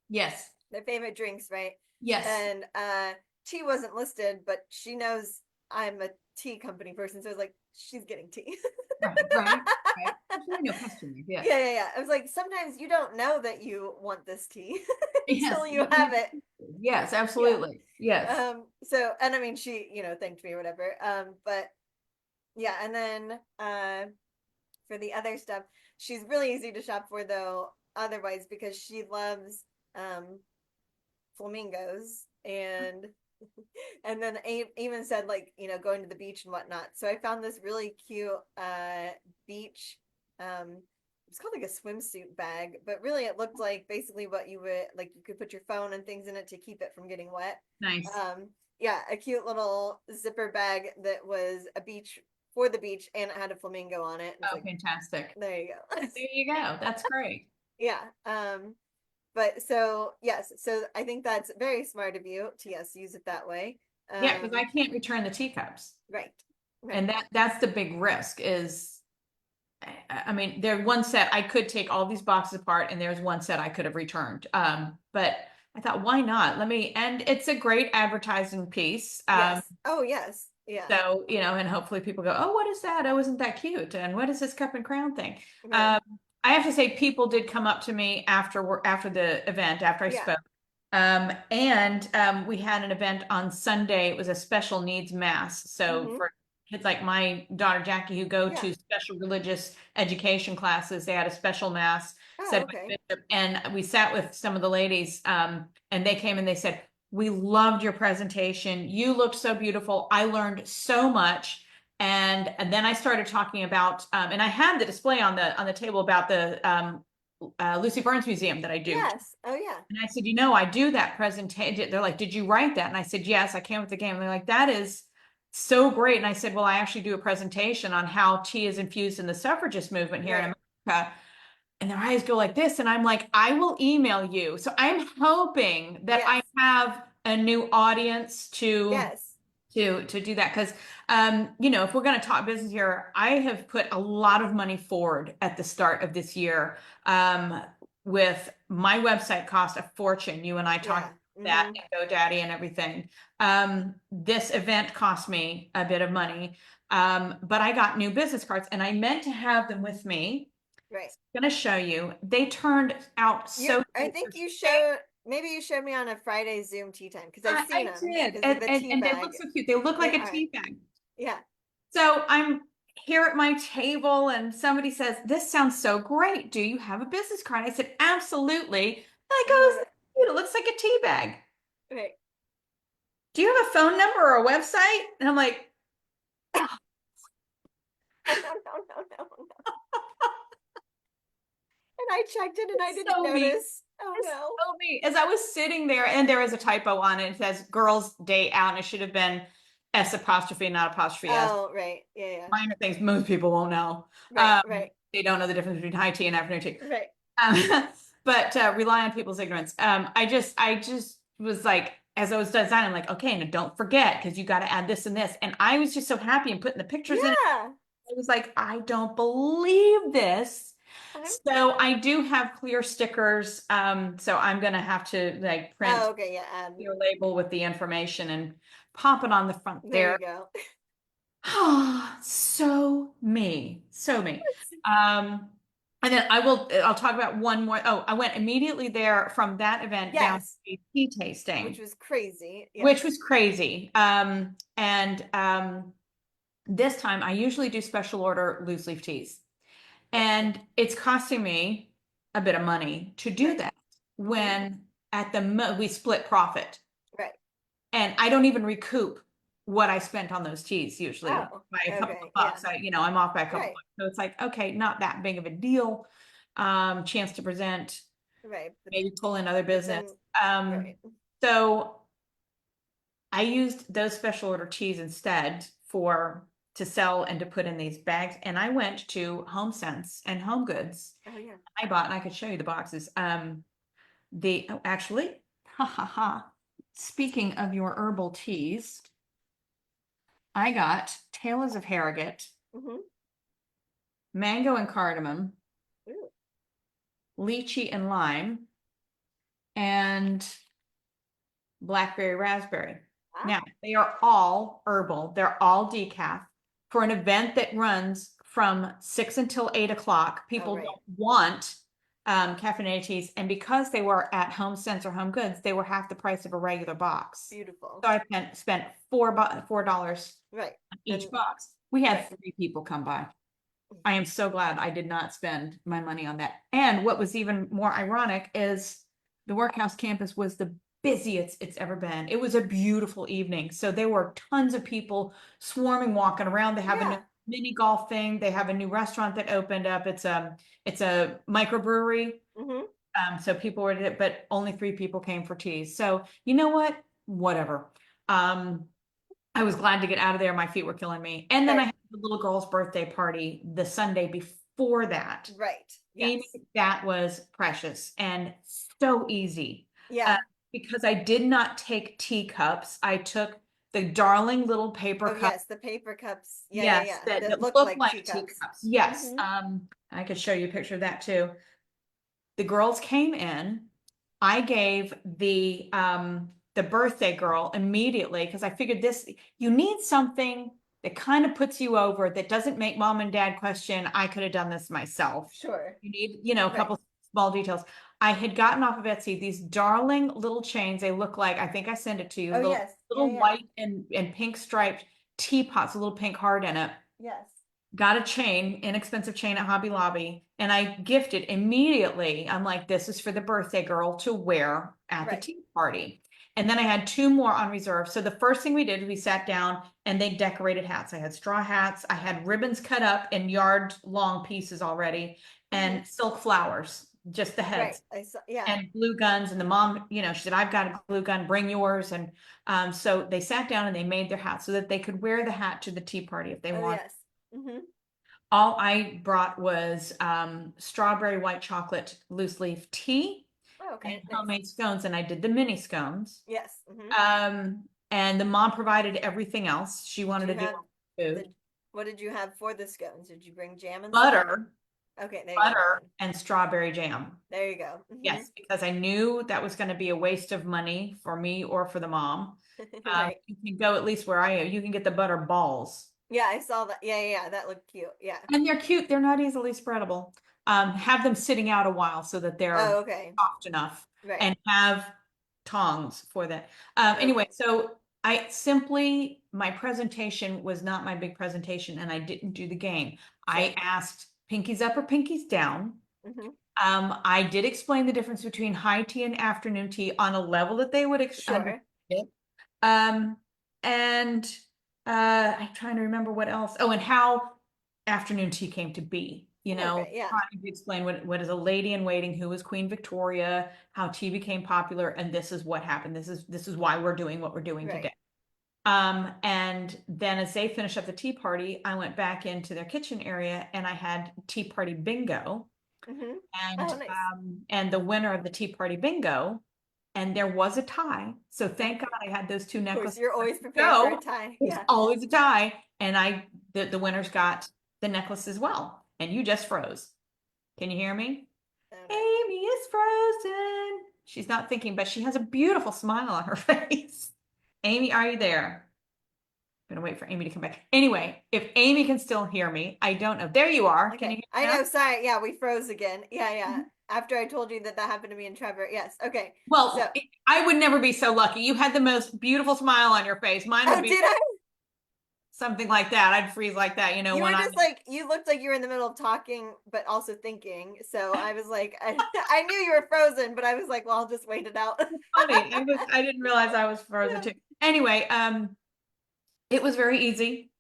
Yes. their favorite drinks, right? Yes. And tea wasn't listed, but she knows I'm a tea company person, so I was like, she's getting tea. Right, right, right. There's really no question there. Yes. Yeah, yeah, yeah. I was like, sometimes you don't know that you want this tea Yes. until you have it. Yes, Yeah. absolutely. Yes. So and I mean she, thanked me or whatever. But yeah, and then for the other stuff, she's really easy to shop for though, otherwise because she loves um flamingos and then even said like going to the beach and whatnot, so I found this really cute beach it's called like a swimsuit bag, but really it looked like basically what you would like, you could put your phone and things in it to keep it from getting wet. Nice. Yeah, a cute little zipper bag that was a beach for the beach, and it had a flamingo on it. It's Oh, like, fantastic. there you go. There you go. That's great. Yeah. But so yes, so I think that's very smart of you to, yes, use it that way. Yeah, because I can't return the teacups. Right. Right. And that's the big risk is, I mean, there one set I could take all these boxes apart and there's one set I could have returned. But I thought, why not? And it's a great advertising piece. Yes. Oh, yes. Yeah. So, and hopefully people go, oh, what is that? Oh, isn't that cute? And what is this cup and crown thing? Right. Um, I have to say, people did come up to me after the event, after I Yeah. spoke. And we had an event on Sunday. It was a special needs mass. So Mm-hmm. for kids like my daughter Jackie, who go Yeah. to special religious education classes, they had a special mass Oh, said by okay. Bishop. And we sat with some of the ladies, and they came and they said, we loved your presentation. You looked so beautiful. I learned so much. And then I started talking about, and I had the display on the table about the Lucy Burns Museum that I do. Yes. Oh, yeah. And I said, I do that presentation. They're like, did you write that? And I said, yes, I came with the game. And they're like, that is so great. And I said, well, I actually do a presentation on how tea is infused in the suffragist movement here in Right. America. And their eyes go like this. And I'm like, I will email you. So I'm hoping that I Yes. have a new audience Yes. to do that. Because if we're going to talk business here, I have put a lot of money forward at the start of this year. With my website cost a fortune. You and I talked Yeah. about that Mm-hmm. and GoDaddy and everything. This event cost me a bit of money. But I got new business cards and I meant to have them with me. Right. I'm going to show you. They turned out so I cute. think maybe you showed me on a Friday Zoom tea time because I've seen I them did. because of the tea And they bag. look so cute. They look like They a are. tea bag. Yeah. So I'm here at my table and somebody says, "This sounds so great. Do you have a business card?" I said, "Absolutely." And I Oh my goes, God. "Cute. It looks like a tea bag. Right. Do you have a phone number or a website?" And I'm like, oh, Oh no, no, no, no, no. And I checked it and I it's didn't so me. notice. Oh It's no. so me. As I was sitting there, and there is a typo on it. It says girls' day out, and it should have been S apostrophe, not apostrophe S. Oh, right. Yeah, yeah. Minor things most people won't know. Right, right, They don't know the difference between high tea and afternoon tea. right. Um, but rely on people's ignorance. I just was like, as I was designing, I'm like, okay, now don't forget because you got to add this and this. And I was just so happy and putting the pictures in. Yeah. I was like, I don't believe this. I'm So I do have clear stickers. So I'm gonna have to like print oh, okay, yeah, your label with the information and pop it on the front there there. you go. So me, so me. Um, and then I'll talk about one more. Oh, I went immediately there from that event down to Yes, a tea which tasting, was crazy. which Yes. was crazy. And this time I usually do special order loose leaf teas. And it's costing me a bit of money to do Right. that Hmm. when at the we split profit. Right. And I don't even recoup what I spent on those teas usually Oh, by a couple of okay. Yeah. bucks. I'm off by a couple of Right. bucks. So it's like, okay, not that big of a deal. Chance to present, Right. maybe pull in other But business. then, Um, right. so I used those special order teas instead for to sell and to put in these bags. And I went to Home Sense and Home Goods. Oh, yeah. I bought, and I could show you the boxes. Actually, ha ha ha. Speaking of your herbal teas, I got Tailors of Harrogate, Mm-hmm. mango and cardamom, Ooh. lychee and lime, and blackberry raspberry. Ah. Now, they are all herbal. They're all decaf for an event that runs from 6 until 8 o'clock. Oh, People right. don't want caffeinated teas. And because they were at Home Sense or Home Goods, they were half the price of a regular box. Beautiful. So I spent $4 Right. on each And box. We had right. 3 people come by. I am so glad I did not spend my money on that. And what was even more ironic is the workhouse campus was the busiest it's ever been. It was a beautiful evening. So there were tons of people swarming, walking around. They have a new Yeah. mini golf thing. They have a new restaurant that opened up. It's a microbrewery. Mm-hmm. So people were, but only 3 people came for tea. So you know what? Whatever. Um, I was glad to get out of there. My feet were killing me. And then I Right. had the little girl's birthday party the Sunday before that. Right. Amy, Yes. that was precious and so easy. Uh, Yeah. because I did not take teacups. I took the darling little paper Oh, cup. yes. The paper cups. Yeah, yeah, Yes, yeah. that That look look like like teacups. teacups. Yes. Mm-hmm. I could show you a picture of that too. The girls came in. I gave the birthday girl immediately because I figured this you need something that kind of puts you over that doesn't make mom and dad question, I could have done this myself. Sure. You need, a Right. couple small details. I had gotten off of Etsy these darling little chains. They look like, I think I sent it to you, Oh, little yes. Yeah, little yeah. white and pink striped teapots, a little pink heart in it. Yes. Got a chain, inexpensive chain at Hobby Lobby, and I gifted immediately. I'm like, this is for the birthday girl to wear at the Right. tea party. And then I had 2 more on reserve. So the first thing we did, we sat down and they decorated hats. I had straw hats. I had ribbons cut up in yard long pieces already Mm-hmm. and silk flowers, just the Right. heads I saw. Yeah. and glue guns. And the mom, she said, I've got a glue gun, bring yours. And so they sat down and they made their hats so that they could wear the hat to the tea party if they Oh, wanted. yes. Mm-hmm. All I brought was strawberry white chocolate loose leaf tea Oh, and okay. Nice. homemade scones, and I did the mini scones. Yes. Mm-hmm. And the mom provided everything else. She Did wanted you to do have food, the, what did you have for the scones? Did you bring jam and stuff? butter, Okay. There you go. butter, and strawberry jam. There you go. Mm-hmm. Yes, because I knew that was going to be a waste of money for me or for the mom. Right. You can go at least where I am. You can get the butter balls. Yeah, I saw that. Yeah, yeah, yeah. That looked cute. Yeah. And they're cute. They're not easily spreadable. Have them sitting out a while so that they're Oh, okay. soft enough Right. and have tongs for that. Anyway, Okay. so I simply my presentation was not my big presentation and I didn't do the game. I Sure. asked pinkies up or pinkies down. Hmm. I did explain the difference between high tea and afternoon tea on a level that they would understand Sure. it. Um, and I'm trying to remember what else. Oh, and how afternoon tea came to be. Okay. Yeah. Trying to explain what is a lady in waiting, who was Queen Victoria, how tea became popular, and this is what happened. This is why we're doing what we're doing Right. today. And then as they finished up the tea party, I went back into their kitchen area and I had tea party bingo. Hmm. Oh, And nice. and the winner of the tea party bingo, and there was a tie. So thank God Okay. I had those two Of course, necklaces you're ready always to prepared for a go. tie. There's Yeah. always a tie. And the winners got the necklace as well. And you just froze. Can you hear me? Oh no. Amy is frozen. She's not thinking, but she has a beautiful smile on her face. Amy, are you there? Gonna wait for Amy to come back. Anyway, if Amy can still hear me, I don't know. There you are. Can you Okay. hear I me now? know. Sorry. Yeah, we froze again. Yeah, yeah. Mhm. After I told you that that happened to me and Trevor. Yes. Okay. So, Well, I would never be so lucky. You had the most beautiful smile on your face. Mine would oh, be did I? something like that. I'd freeze like that, You when were I'm just like you looked like you were in the middle of talking, but also thinking. So I was like, I knew you were frozen, but I was like, well, I'll just wait it out. funny. I didn't realize I was frozen too. Anyway, it was very easy.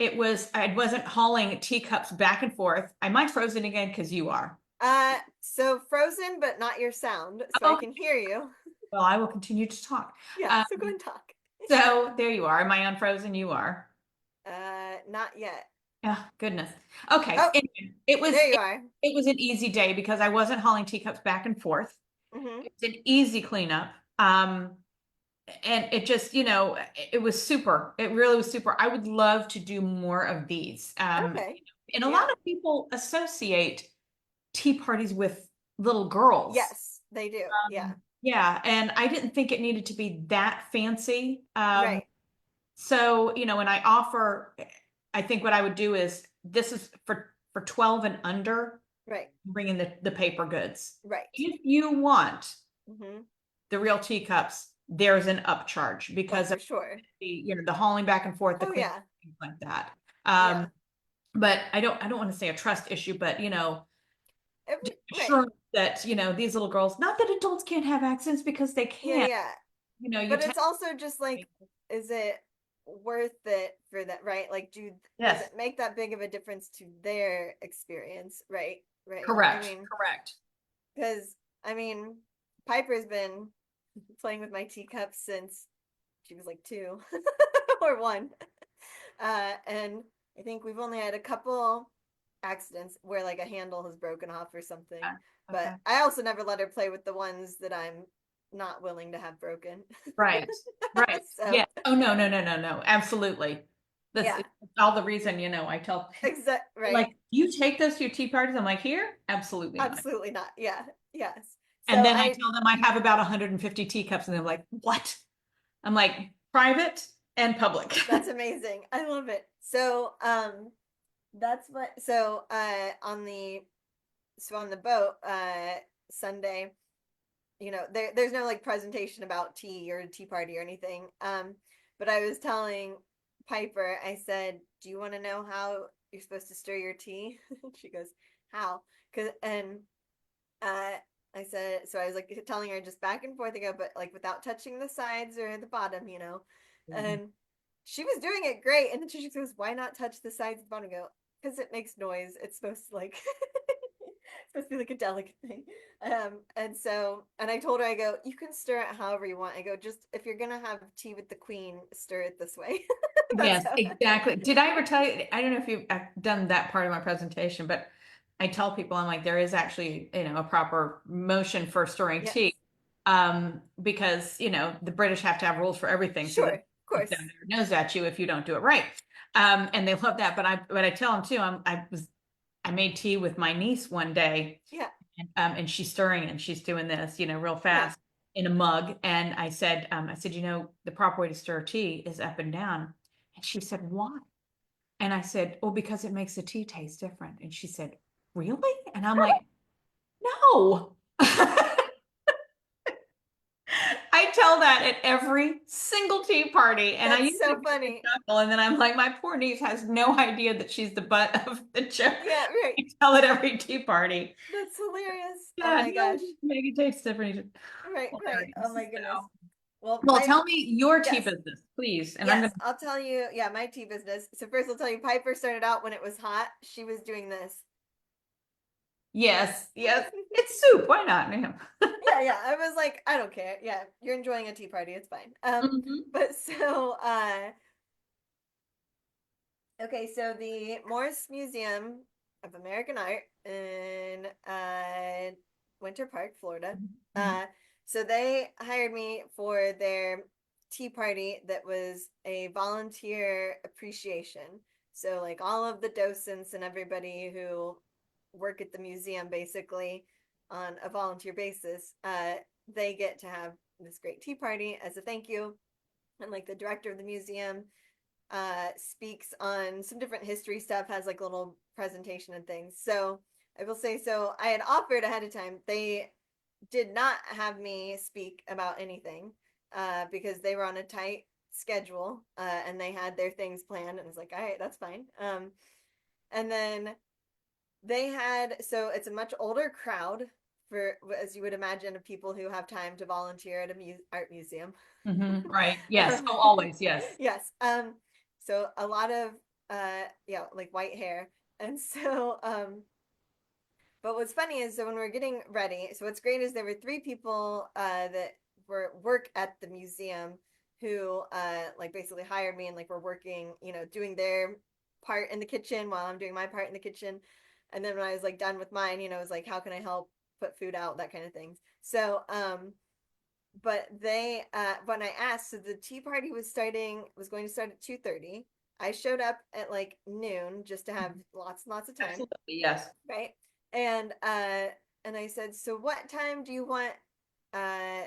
I wasn't hauling teacups back and forth. I might frozen again because you are. So frozen, but not your sound, so I Oh, can hear you. well, I will continue to talk. Yeah. Um, So go and talk. so there you are. Am I unfrozen? You are. Not yet. Oh, goodness. Okay. Oh, Anyway, it was there you it, are. it was an easy day because I wasn't hauling teacups back and forth. Hmm. It's an easy cleanup. And it just, it was super. It really was super. I would love to do more of these. Okay. And a lot Yeah. of people associate tea parties with little girls. Yes, they do. Yeah. Yeah, and I didn't think it needed to be that fancy. Right. So, when I offer, I think what I would do is this is for 12 and under, Right. bring in the paper goods. Right. If you want Hmm. the real teacups, there's an upcharge Oh, because of for sure. the hauling back and forth, the Oh cleaning, yeah. things like that. Yeah. But I don't want to say a trust issue, but Right. assurance that these little girls, not that adults can't have accents because they Yeah, can. yeah. You But tend. it's also just like, is it worth it for that, right? Like, does Yes, it make that big of a difference to their experience, right? Right. I correct, mean, correct. because I mean, Piper's been playing with my teacups since she was like two or one. And I think we've only had a couple accidents where like a handle has broken off or something. Yeah. But Okay. I also never let her play with the ones that I'm not willing to have broken. Right. Right. So Yeah. Oh, no, no, no, no, no. Absolutely. That's yeah, all the reason, I tell, right. like, you take those to your tea parties. I'm like, here? Absolutely not. Absolutely not. Yeah. Yes. And So then I tell them I have about 150 teacups, and they're like, what? I'm like, private and public. that's amazing. I love it. So that's what so on the boat Sunday, there's no like presentation about tea or tea party or anything. But I was telling Piper, I said, "Do you want to know how you're supposed to stir your tea?" She goes, "How?" Cause and uh, I said, so I was like telling her just back and forth to go, but like without touching the sides or the bottom. And she was doing it great. And then she just goes, "Why not touch the sides of the bottom?" I go, because it makes noise. It's supposed to like it's supposed to be like a delicate thing. And I told her, I go, you can stir it however you want. I go, just if you're gonna have tea with the queen, stir it this way. That's Yes, how. exactly. Did I ever tell you? I don't know if you've done that part of my presentation, but I tell people, I'm like, there is actually, a proper motion for stirring Yes, tea. Because, the British have to have rules for everything so sure, that of look course. down their nose at you if you don't do it right. And they love that. But I tell them too, I made tea with my niece one day, Yeah, and she's stirring it and she's doing this, real yeah. fast in a mug. And I said, the proper way to stir tea is up and down. And she said, why? And I said, well, because it makes the tea taste different. And she said, really? And I'm like, no. I I tell that at every single tea party, and I That's usually so get a funny. chuckle, and then I'm like, my poor niece has no idea that she's the butt of the joke. Yeah, right. I tell it every tea party. That's hilarious. Oh Yeah, my no, gosh. make it taste different. Right, right. Oh Hilarious. my goodness. So, Well, well, Pipe, tell me your tea yes. business, please, and I'm Yes, gonna. I'll tell you. Yeah, my tea business. So first I'll tell you Piper started out when it was hot. She was doing this. Yes, yes, it's soup. Why not? Yeah. Yeah, yeah. I was like, I don't care. Yeah, you're enjoying a tea party. It's fine. Hmm. But so okay, so the Morse Museum of American Art in Winter Park, Florida. Hmm. Uh, so they hired me for their tea party that was a volunteer appreciation. So like all of the docents and everybody who work at the museum basically on a volunteer basis, they get to have this great tea party as a thank you. And like the director of the museum speaks on some different history stuff, has like a little presentation and things. So I will say, so I had offered ahead of time. They did not have me speak about anything because they were on a tight schedule and they had their things planned. And I was like, all right, that's fine. And then they had, so it's a much older crowd for, as you would imagine, of people who have time to volunteer at a art museum. Hmm. Right. Yes. um, Oh, always. Yes. yes. So a lot of yeah, like white hair. And so but what's funny is, so when we're getting ready, so what's great is there were three people that were work at the museum who like basically hired me and like were working, you know, doing their part in the kitchen while I'm doing my part in the kitchen. And then when I was like done with mine, you know, it was like, how can I help put food out, that kind of things. So but they when I asked, so the tea party was going to start at 2:30. I showed up at like noon just to have lots and lots of time, Absolutely. Yes. right? And I said, so what time do you want the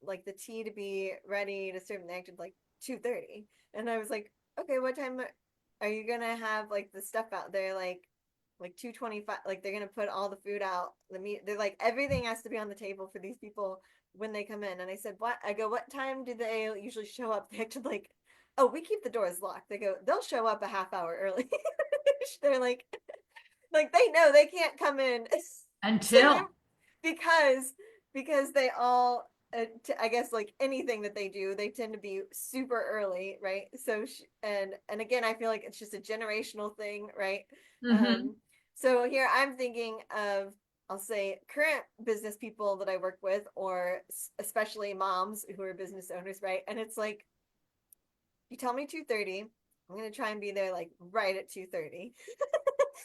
like the tea to be ready to serve? And they acted like 2:30. And I was like, okay, what time are you gonna have like the stuff out there? Like 2:25, like they're gonna put all the food out, the meat, they're like everything has to be on the table for these people when they come in. And I said, what? I go, what time do they usually show up? They acted like, oh, we keep the doors locked. They go, they'll show up a half hour early. They're like they know they can't come in to the Until. because because they all I guess like anything that they do, they tend to be super early, right? So and again, I feel like it's just a generational thing, right? Hmm. um so here I'm thinking of, I'll say, current business people that I work with, or especially moms who are business owners, right? And it's like, you tell me 2:30, I'm going to try and be there like right at 2:30.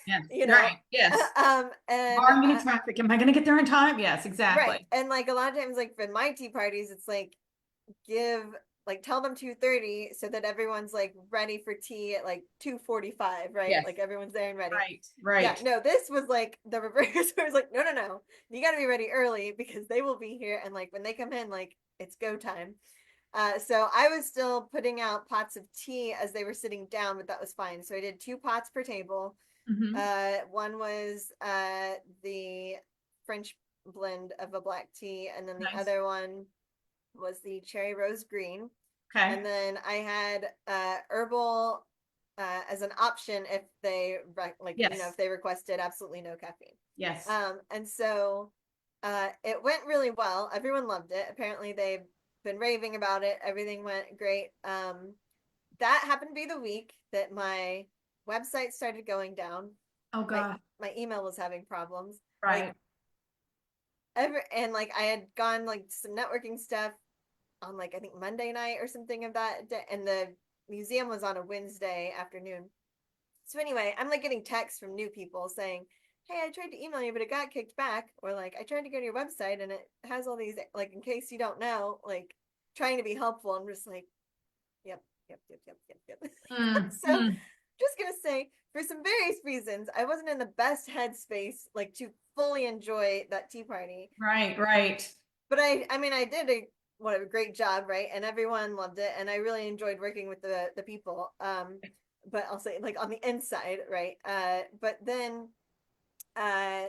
Yes. You know. Right. Yes. And Barring any traffic, am I going to get there in time? Yes. right, Exactly. and like a lot of times, like for my tea parties, it's like, give like tell them 2:30 so that everyone's like ready for tea at like 2:45, right? Yes. Like everyone's there and ready. Right. Yeah, Right. no, this was like the reverse. Where it's like, no, no, no, you got to be ready early because they will be here, and like when they come in, like it's go time. So I was still putting out pots of tea as they were sitting down, but that was fine. So I did two pots per table. Hmm. One was the French blend of a black tea, and then the Nice. other one was the cherry rose green. Okay. And then I had herbal as an option if they like, you know, if Yes. they requested absolutely no caffeine. Yes. And so it went really well. Everyone loved it. Apparently they've been raving about it. Everything went great. That happened to be the week that my website started going down. Oh my God. my email was having problems. Like Right. and like I had gone like some networking stuff on like I think Monday night or something of that day, and the museum was on a Wednesday afternoon. So anyway, I'm like getting texts from new people saying, "Hey, I tried to email you, but it got kicked back," or like, "I tried to go to your website and it has all these, like, in case you don't know," like trying to be helpful. I'm just like, "Yep, yep, yep, yep, yep, yep." So Mm-hmm. just gonna say, for some various reasons, I wasn't in the best headspace like to fully enjoy that tea party. Right. Right. But I mean, I did a what a great job, right? And everyone loved it, and I really enjoyed working with the people. But I'll say like on the inside, right? But then uh,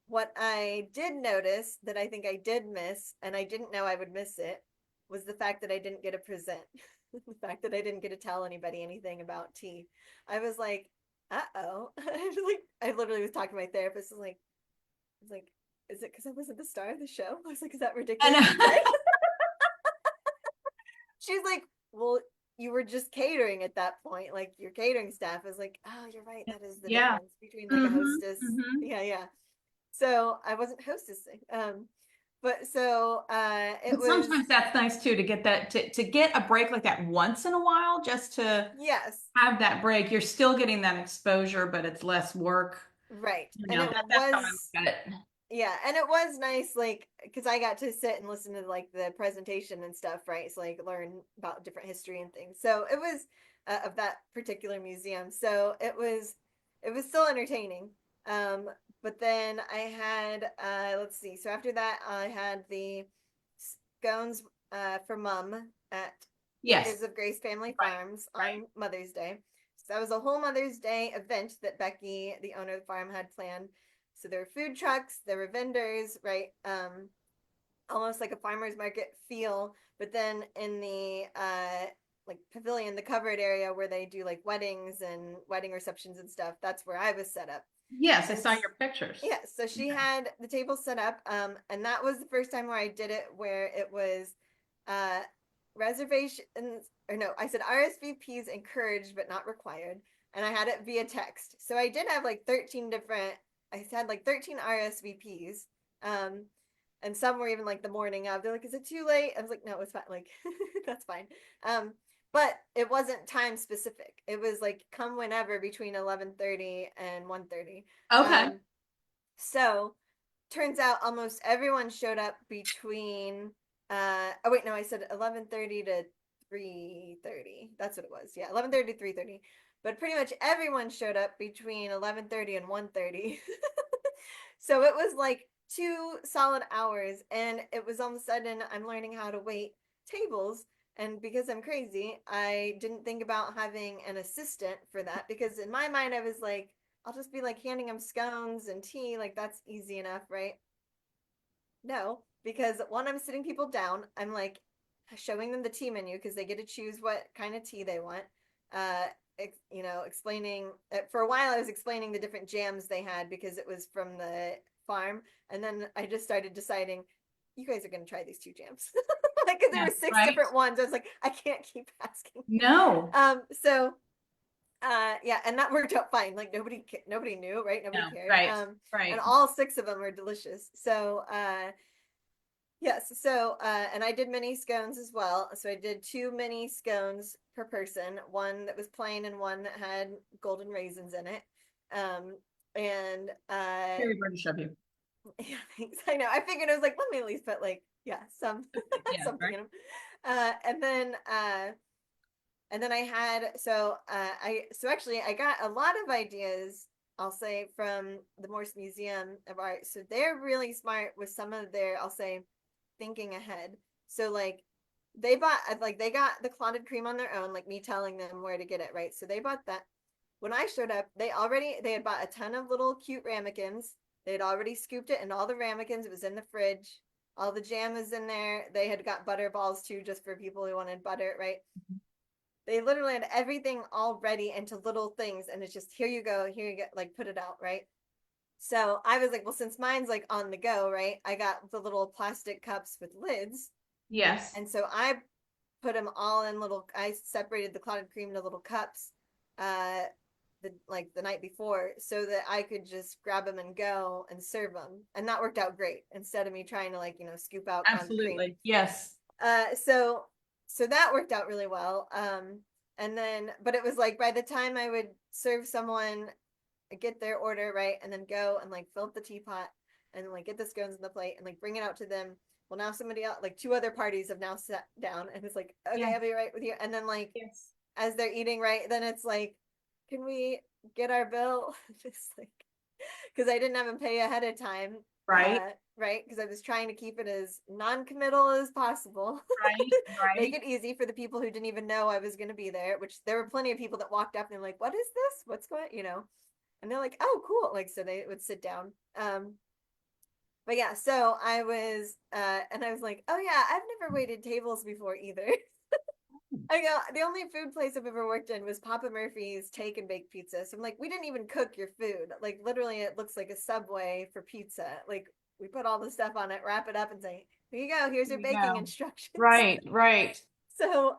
what I did notice that I think I did miss, and I didn't know I would miss it, was the fact that I didn't get a present. The fact that I didn't get to tell anybody anything about tea. I was like, uh-oh. I literally was talking to my therapist. I was like, is it because I wasn't the star of the show? I was like, is that And ridiculous to say? She's like, well, you were just catering at that point. Like your catering staff is like, oh, you're right. That is the yeah. difference between like a Hmm. hostess. Hmm. Yeah, yeah. So I wasn't hostessing. But so it But was, sometimes that's nice too to get that to get a break like that once in a while, just to yes, have that break. You're still getting that exposure, but it's less work. right. You And know, it that's how I was, look at it. yeah, and it was nice, like, because I got to sit and listen to like the presentation and stuff, right? So like learn about different history and things. So it was of that particular museum. So it was still entertaining. Um, but then I had let's see. So after that, I had the scones for mom at Yes. Acres of Grace Family Right. Farms Right. on Mother's Day. So that was a whole Mother's Day event that Becky, the owner of the farm, had planned. So there were food trucks, there were vendors, right? Almost like a farmer's market feel, but then in the like pavilion, the covered area where they do like weddings and wedding receptions and stuff, that's where I was set up. Yes, I And saw your pictures. yeah, so she had the table set up, and that was the first time where I did it, where it was uh, reservations, or no, I said RSVPs encouraged but not required, and I had it via text. So I did have like 13 different, I had like 13 RSVPs, um, and some were even like the morning of. They're like, "Is it too late?" I was like, "No, it's fine. Like, that's fine." Um, but it wasn't time specific. It was like come whenever between 11:30 and 1:30. Okay. Um, so turns out almost everyone showed up between oh wait, no, I said 11:30 to 3:30. That's what it was. Yeah, 11:30 to 3:30. But pretty much everyone showed up between 11:30 and 1:30. So it was like 2 solid hours, and it was all of a sudden I'm learning how to wait tables. And because I'm crazy, I didn't think about having an assistant for that, because in my mind I was like, I'll just be like handing them scones and tea, like that's easy enough, right? No, because one, I'm sitting people down. I'm like showing them the tea menu because they get to choose what kind of tea they want. Uh, explaining for a while, I was explaining the different jams they had because it was from the farm, and then I just started deciding, you guys are going to try these two jams, like because there Yeah. were six Right. different ones. I was like, I can't keep asking you. No. So yeah, and that worked out fine. Like nobody knew, right? Nobody No. cared. Right. And Right. all six of them were delicious. So yes, so and I did mini scones as well. So I did two mini scones per person, one that was plain and one that had golden raisins in it. Um and Very British of you. yeah, thanks. I know. I figured, I was like, let me at least put like, yeah, some Yeah. something Right. in them. Uh and then uh and then I had, so actually I got a lot of ideas, I'll say, from the Morse Museum of Art. So they're really smart with some of their, I'll say, thinking ahead. So like they got the clotted cream on their own, like me telling them where to get it, right? So they bought that. When I showed up, they had bought a ton of little cute ramekins. They had already scooped it in all the ramekins. It was in the fridge. All the jam was in there. They had got butter balls too, just for people who wanted butter, right? They literally had everything all ready into little things, and it's just, here you go, here you go, like put it out, right? So I was like, well, since mine's like on the go, right? I got the little plastic cups with lids, Yes. and so I put them all in little. I separated the clotted cream into little cups, uh, the night before, so that I could just grab them and go and serve them, and that worked out great. Instead of me trying to like scoop out clotted cream, Absolutely. Yes. so that worked out really well. And then, but it was like by the time I would serve someone, get their order right, and then go and like fill up the teapot and like get the scones in the plate and like bring it out to them. Well, now somebody else, like two other parties have now sat down, and it's like, okay, Yes. I'll be right with you. And then like Yes. as they're eating, right, then it's like, can we get our bill? Just like, because I didn't have them pay ahead of time. Right. Right, because I was trying to keep it as non-committal as possible. Right. Make Right. it easy for the people who didn't even know I was going to be there, which there were plenty of people that walked up and they're like, what is this, what's going, and they're like, oh cool, like, so they would sit down. but yeah, so I was and I was like, oh yeah, I've never waited tables before either. I go, the only food place I've ever worked in was Papa Murphy's Take and Bake Pizza. So I'm like, we didn't even cook your food. Like literally it looks like a Subway for pizza. Like we put all the stuff on it, wrap it up and say, here you go, here's There your you baking go. instructions. Right, right. So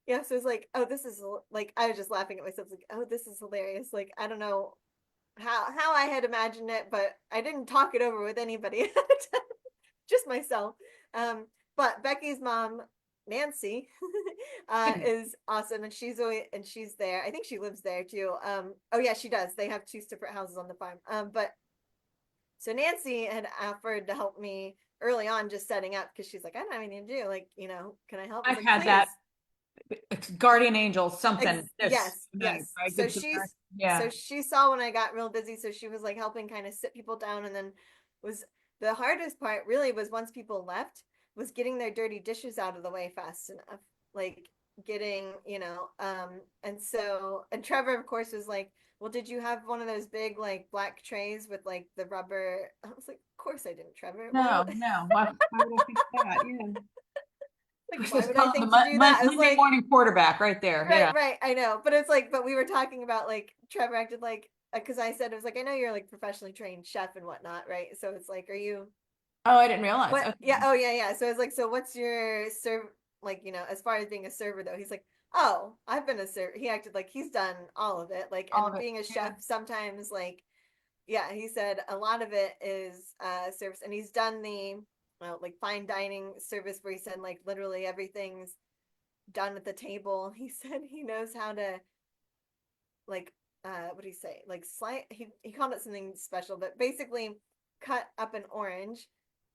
yeah, so it's like, oh, this is like I was just laughing at myself, like, oh, this is hilarious. Like I don't know how I had imagined it, but I didn't talk it over with anybody, just myself. Um, but Becky's mom, Nancy, is awesome, and she's there. I think she lives there too. Oh yeah, she does. They have two separate houses on the farm. But so Nancy had offered to help me early on, just setting up because she's like, I don't have anything to do. Like, can I help? I was I've like, had that. please. It's guardian angel, something. This Yes, nice, yes. right? So Good she's Samaritan. Yeah. so she saw when I got real busy, so she was like helping kind of sit people down, and then was the hardest part really was once people left was getting their dirty dishes out of the way fast enough. Like getting, and so and Trevor of course was like, well, did you have one of those big like black trays with like the rubber? I was like, of course I didn't, Trevor. Why would No, no. Why would I think that? Yeah. like This why is would I called the think to do that? I was Monday like, morning quarterback right there. right, Yeah. right. I know, but it's like, but we were talking about like Trevor acted like because I said it was like I know you're like professionally trained chef and whatnot, right? So it's like, are you Oh, I didn't realize. what? Okay. Yeah, oh yeah, yeah. So it's like, so what's your serve? Like as far as being a server though, he's like, oh, I've been a server. He acted like he's done all of it, like, All and of it. being a Yeah. chef sometimes like, yeah, he said a lot of it is service, and he's done the like fine dining service where he said like literally everything's done at the table. He said he knows how to like what do you say, like slice, he called it something special, but basically cut up an orange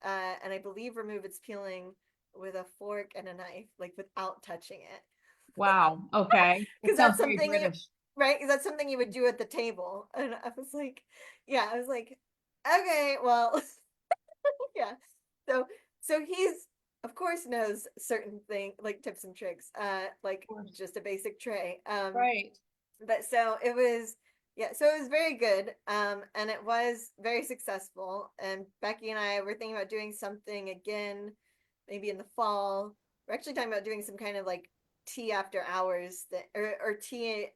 and I believe remove its peeling with a fork and a knife, like without touching it, Wow. Okay. That because sounds that's very something you British. right, because that's something you would do at the table. And I was like, yeah, I was like, okay, well, yeah. So he's of course knows certain thing like tips and tricks, Of like course. just a basic tray. Right. But so it was, yeah, so it was very good, and it was very successful, and Becky and I were thinking about doing something again maybe in the fall. We're actually talking about doing some kind of like tea after hours that or tea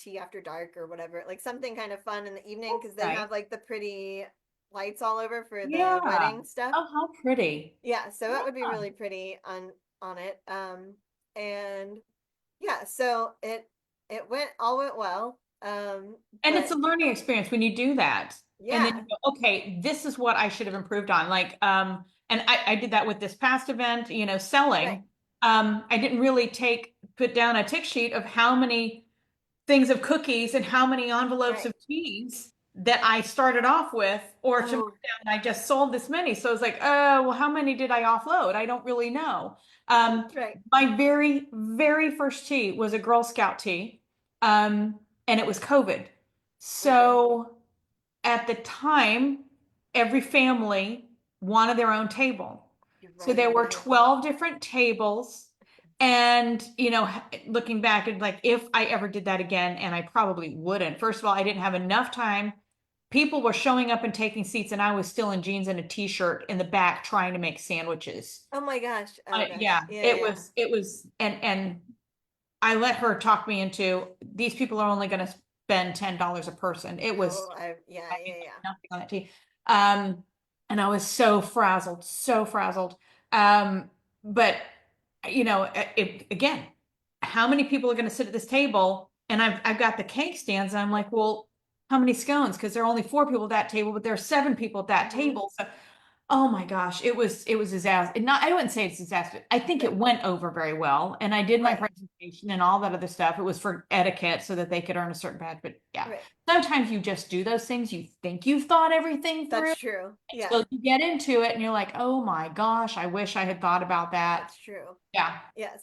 tea after dark or whatever, like something kind of fun in the evening because they Right. have like the pretty lights all over for the Yeah. wedding stuff. Oh, how pretty. Yeah, so Yeah. that would be really pretty on it. And yeah, so it went well. And it's But a learning experience when you do that. And then you yeah, go, okay, this is what I should have improved on. And I did that with this past event, right, selling. I didn't really put down a tick sheet of how many things of cookies and how many envelopes right. of cheese that I started off with, or to Oh, mark down, I just sold this many. So it's like, oh, well, how many did I offload? I don't really know. Um, right, my very, very first tea was a Girl Scout tea, and it was COVID. okay, So at the time, every family wanted their own table. you're So there right. were Yeah, 12 different tables. And, looking back at like if I ever did that again, and I probably wouldn't. First of all, I didn't have enough time. People were showing up and taking seats, and I was still in jeans and a t-shirt in the back trying to make sandwiches. oh my gosh, oh gosh, Yeah, yeah, it yeah. was, it was, and I let her talk me into these people are only going to spend $10 a person. It was Oh, yeah, I yeah, made like yeah. nothing on that tea. Um, and I was so frazzled, so frazzled. But again, how many people are going to sit at this table? And I've got the cake stands, and I'm like, well, how many scones? Because there are only four people at that table, but there are seven people at that Mm-hmm. table. So oh my gosh, it was disaster. Not I wouldn't say it's disaster. I think Right, it went over very well, and I did my right, presentation and all that other stuff. It was for etiquette so that they could earn a certain badge. But yeah, right. sometimes you just do those things. You think you've thought everything through That's true. Yeah, until you get into it, and you're like, oh my gosh, I wish I had thought about that. that's true. Yeah. Yes.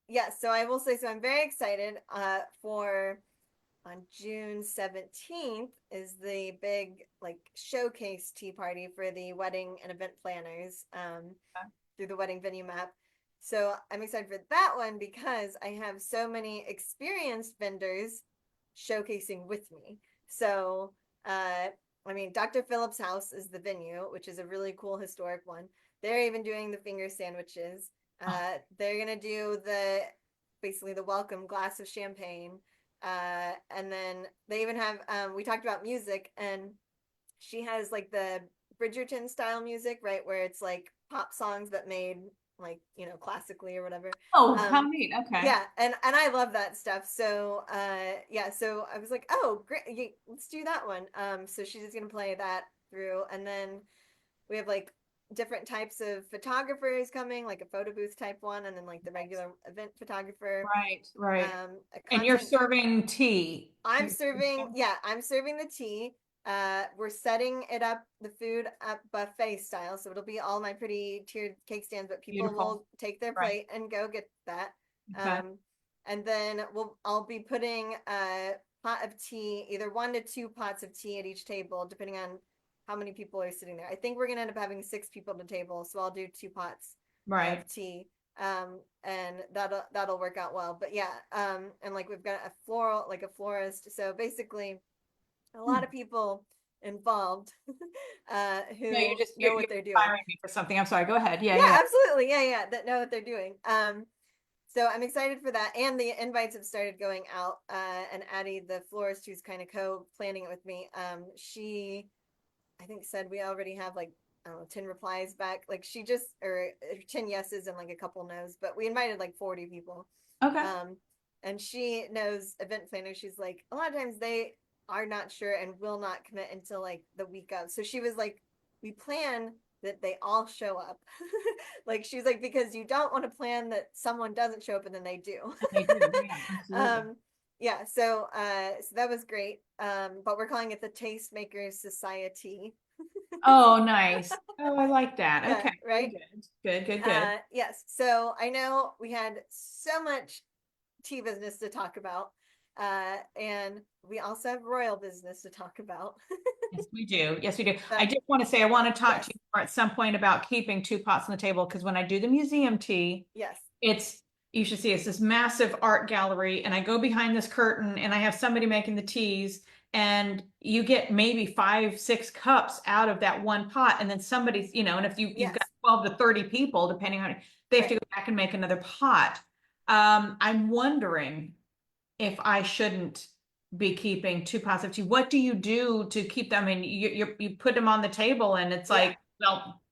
Yeah, so I will say, so I'm very excited for on June 17th is the big like showcase tea party for the wedding and event planners through the wedding venue map. So I'm excited for that one because I have so many experienced vendors showcasing with me. So I mean, Dr. Phillips' house is the venue, which is a really cool historic one. They're even doing the finger sandwiches. Oh, They're gonna do the basically the welcome glass of champagne. And then they even have we talked about music, and she has like the Bridgerton style music, right, where it's like pop songs but made like, classically or whatever. oh, how Um neat. Okay. yeah, and I love that stuff. So yeah, so I was like, "Oh, great. Let's do that one." So she's just going to play that through, and then we have like different types of photographers coming, like a photo booth type one, and then like the regular event photographer, Right, right. a And you're content. serving tea. I'm serving the tea. We're setting it up, the food up buffet style. So it'll be all my pretty tiered cake stands, but people Beautiful. will take their Right. plate and go get that. Okay. And then I'll be putting a pot of tea, either 1 to 2 pots of tea at each table, depending on how many people are sitting there. I think we're gonna end up having 6 people at the table, so I'll do 2 pots Right. of tea. And that'll work out well. But yeah, and like we've got a floral, like a florist. So basically, a lot Hmm. of people involved No, who you're know what they're doing. inspiring me for something. I'm sorry. Go ahead. Yeah, Yeah, yeah. absolutely. Yeah, yeah, that know what they're doing. So I'm excited for that, and the invites have started going out. And Addie, the florist who's kind of co-planning it with me, she I think said we already have like, I don't know, 10 replies back. Like she just, or 10 yeses and like a couple no's, but we invited like 40 people. Okay. Um, and she knows event planners. She's like, a lot of times they are not sure and will not commit until like the week of. So she was like, we plan that they all show up. Like she's like, because you don't want to plan that someone doesn't show up and then they do. They do. Yeah, absolutely. um, yeah, so that was great. But we're calling it the Tastemakers Society. Oh, nice. Oh, I like that. Yeah, Okay. Very right. good. Good, good, good. Yes. So I know we had so much tea business to talk about, and we also have royal business to talk about. Yes, we do. Yes, we do. So I just want to say I want to talk yes, to you more at some point about keeping 2 pots on the table because when I do the museum tea, yes, it's you should see it's this massive art gallery, and I go behind this curtain and I have somebody making the teas, and you get maybe 5, 6 cups out of that one pot, and then somebody's, and if you've got yes, 12 to 30 people, depending on they have to right. go back and make another pot. I'm wondering if I shouldn't be keeping 2 pots of tea. What do you do to keep them? I mean, you put them on the table, and it's Yeah. like, well,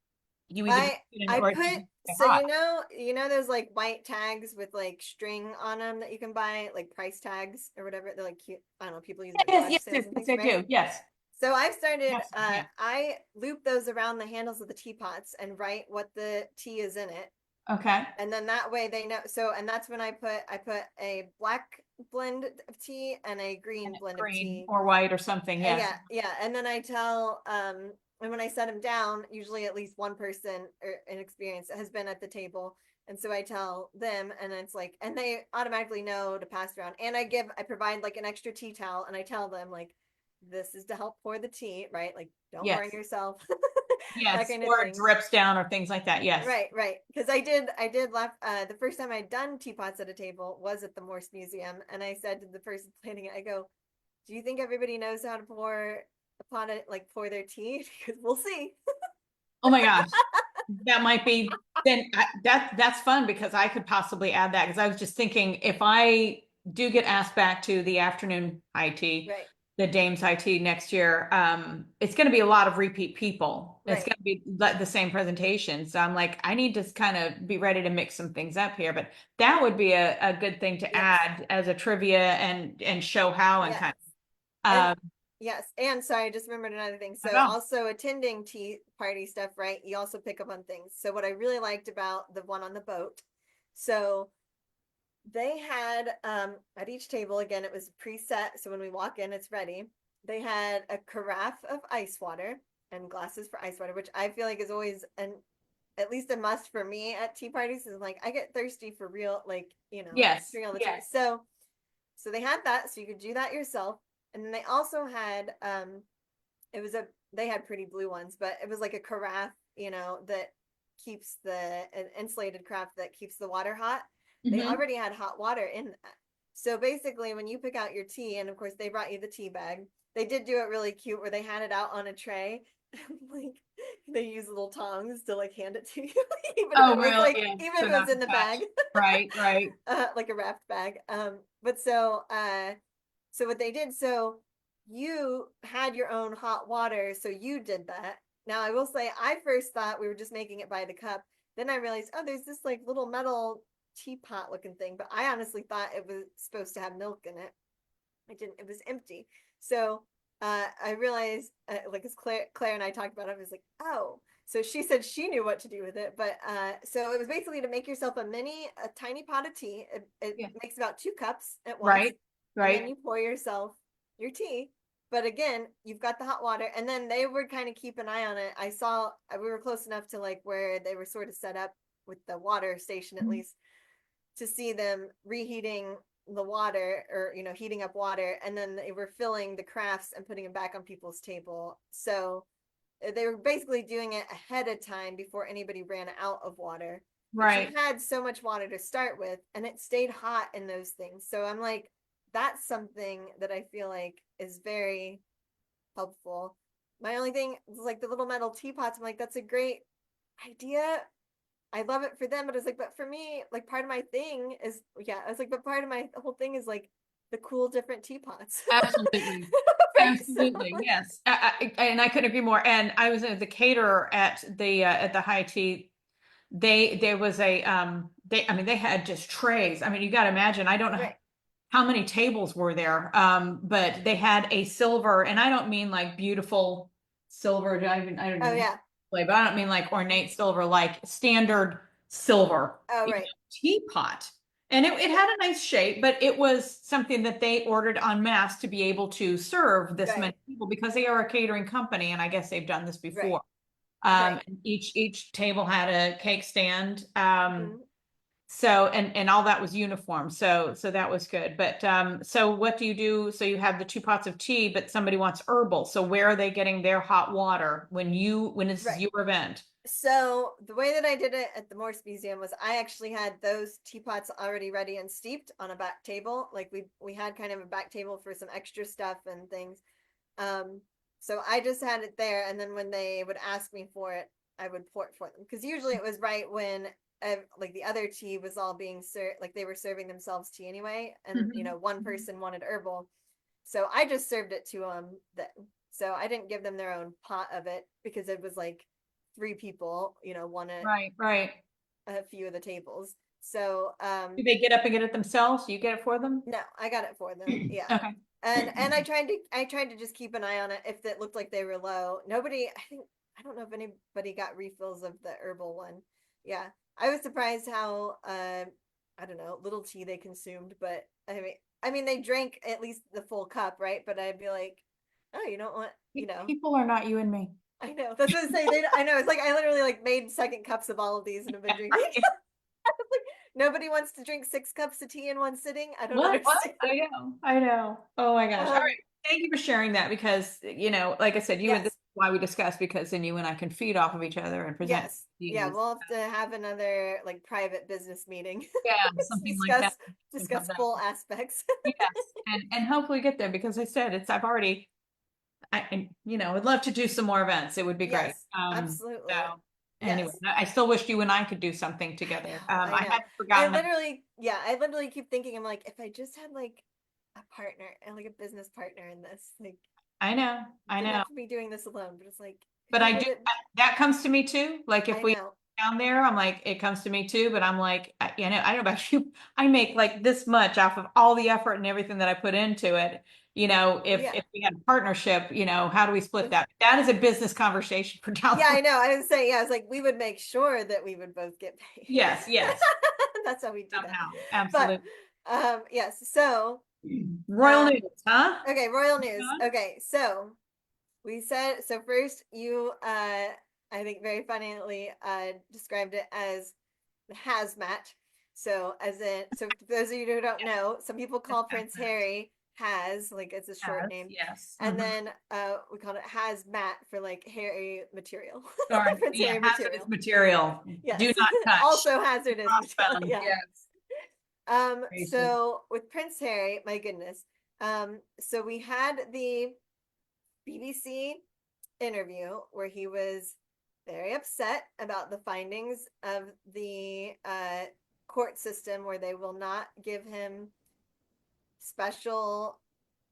you either I I or put you stay so hot. those like white tags with like string on them that you can buy, like price tags or whatever. They're like cute. I don't know, people use them at Yes, garage yes, yes, sales and yes, things, I right? do. Yes. So I've started, Yes, yeah. I loop those around the handles of the teapots and write what the tea is in it. Okay. And then that way they know. So, and that's when I put a black blend of tea and a And green it's blend of green tea. or white or something. Yes. Yeah, yeah. And then I tell, and when I set them down, usually at least one person or an experience has been at the table. And so I tell them, and it's like, and they automatically know to pass around. And I provide like an extra tea towel, and I tell them, like, this is to help pour the tea, right? Like, don't burn Yes. yourself, that Yes. kind of Or it thing. drips down or things like that. Yes. Right, right. Because I did laugh. The first time I'd done teapots at a table was at the Morse Museum, and I said to the person planning it, I go, "Do you think everybody knows how to pour a pot of, like pour their tea? Because we'll see." Oh my gosh. That might be that's fun because I could possibly add that because I was just thinking if I do get asked back to the afternoon IT, Right, the Dames IT next year, it's going to be a lot of repeat people. It's right. going to be the same presentation. So I'm like, I need to kind of be ready to mix some things up here. But that would be a good thing to Yes, add as a trivia and show how and yes, kind and of yes, and sorry, I just remembered another thing. I So know. also attending tea party stuff, right? You also pick up on things. So what I really liked about the one on the boat, so they had at each table, again, it was preset, so when we walk in it's ready. They had a carafe of ice water and glasses for ice water, which I feel like is always an at least a must for me at tea parties. Is like I get thirsty for real, like, Yes, drink all the tea. yes. So they had that, so you could do that yourself. And then they also had it was a they had pretty blue ones, but it was like a carafe, that keeps an insulated carafe that keeps the water hot. They Hmm. already had hot water in that. So basically, when you pick out your tea, and of course they brought you the tea bag, they did do it really cute where they had it out on a tray. Like they use little tongs to like hand it to you, even if Oh, it was really? like Yeah. even if So it was not to in the touch. bag, Right, right. like a wrapped bag. But so what they did, so you had your own hot water, so you did that. Now I will say, I first thought we were just making it by the cup. Then I realized, oh, there's this like little metal teapot looking thing, but I honestly thought it was supposed to have milk in it. I didn't. It was empty. So I realized, like as Claire and I talked about it, I was like, oh. So she said she knew what to do with it, but so it was basically to make yourself a tiny pot of tea. It Yeah. makes about 2 cups at once, Right, and then right. you pour yourself your tea. But again, you've got the hot water, and then they would kind of keep an eye on it. I saw we were close enough to like where they were sort of set up with the water station at least to see them reheating the water or heating up water, and then they were filling the crafts and putting them back on people's table. So they were basically doing it ahead of time before anybody ran out of water, but you Right. had so much water to start with and it stayed hot in those things. So I'm like, that's something that I feel like is very helpful. My only thing is like the little metal teapots. I'm like, that's a great idea. I love it for them, but it's like, but for me, like part of my thing is, yeah, I was like, but part of my whole thing is like the cool different teapots. Absolutely. Right. So, Absolutely. Yes. And I couldn't agree more. And I was the caterer at the high tea. There was I mean, they had just trays. I mean, you got to imagine, I don't know right. how many tables were there. But they had a silver, and I don't mean like beautiful silver. I don't Oh, even yeah. but I don't mean like ornate silver, like standard silver, Oh, right. teapot. And it had a nice shape, but it was something that they ordered en masse to be able to serve this Right. many people because they are a catering company, and I guess they've done this Right. before. Right. And each table had a cake stand. Mhm. So and all that was uniform. So that was good. But so what do you do? So you have the 2 pots of tea, but somebody wants herbal. So where are they getting their hot water when this is Right. your event? So the way that I did it at the Morse Museum was I actually had those teapots already ready and steeped on a back table. Like we had kind of a back table for some extra stuff and things. Um, so I just had it there, and then when they would ask me for it, I would pour it for them. Because usually it was right when like the other tea was all being served, like they were serving themselves tea anyway, and Mhm. one person wanted herbal, so I just served it to them. Then, so I didn't give them their own pot of it because it was like 3 people, one at Right, right. a few of the tables. So Do they get up and get it themselves? You get it for them? no, I got it for them. Yeah. Okay. And I tried to just keep an eye on it if it looked like they were low. Nobody, I don't know if anybody got refills of the herbal one. Yeah. I was surprised how I don't know, little tea they consumed, but I mean they drank at least the full cup, right? But I'd be like, "Oh, you don't want, People are not you and me. I know. That's what I say. I know. It's like I literally like made second cups of all of these and have been drinking. Yeah. Like, nobody wants to drink 6 cups of tea in one sitting. I don't What? understand. I know. I know. Oh my gosh. All Um, right. Thank you for sharing that because, like I said, this yes. is why we discuss because then you and I can feed off of each other and present Yes. Yeah, these. we'll have to have another like private business meeting Yeah, to something like that. discuss It discuss comes out. full aspects. Yes. And hopefully get there because I said I've already would love to do some more events. It would be great. Yes, absolutely. So anyway, Yes. I still wish you and I could do something I together. know. I I know. had forgotten that. I literally keep thinking, I'm like, if I just had like a partner and like a business partner in this, like I know. I didn't know. have to be doing this alone, but it's like, But who I would do, it? that comes to me too. Like if I we know. down there, I'm like, it comes to me too. But I'm like, I don't know about you. I make like this much off of all the effort and everything that I put into it. Yeah. If we had a partnership, how do we split With that? That is a business conversation for down Yeah, the road. I know. I was saying, yeah, I was like, we would make sure that we would both get paid. Yes, yes, That's how we do that. somehow. But Absolutely. yes, so Royal um news, huh? okay, royal news. Okay, so we said, so first you I think very funnily described it as hazmat. So as in, so for those of you who don't know, some people call Prince Harry Has, like it's a short Yes, name. yes. And then we called it hazmat for like hairy material. Or Prince yeah, Harry hazardous material. material. Do Yes. not touch. Also hazardous material. Crossbones. Yeah. Yes. Gracious. So with Prince Harry, my goodness. So we had the BBC interview where he was very upset about the findings of the court system, where they will not give him special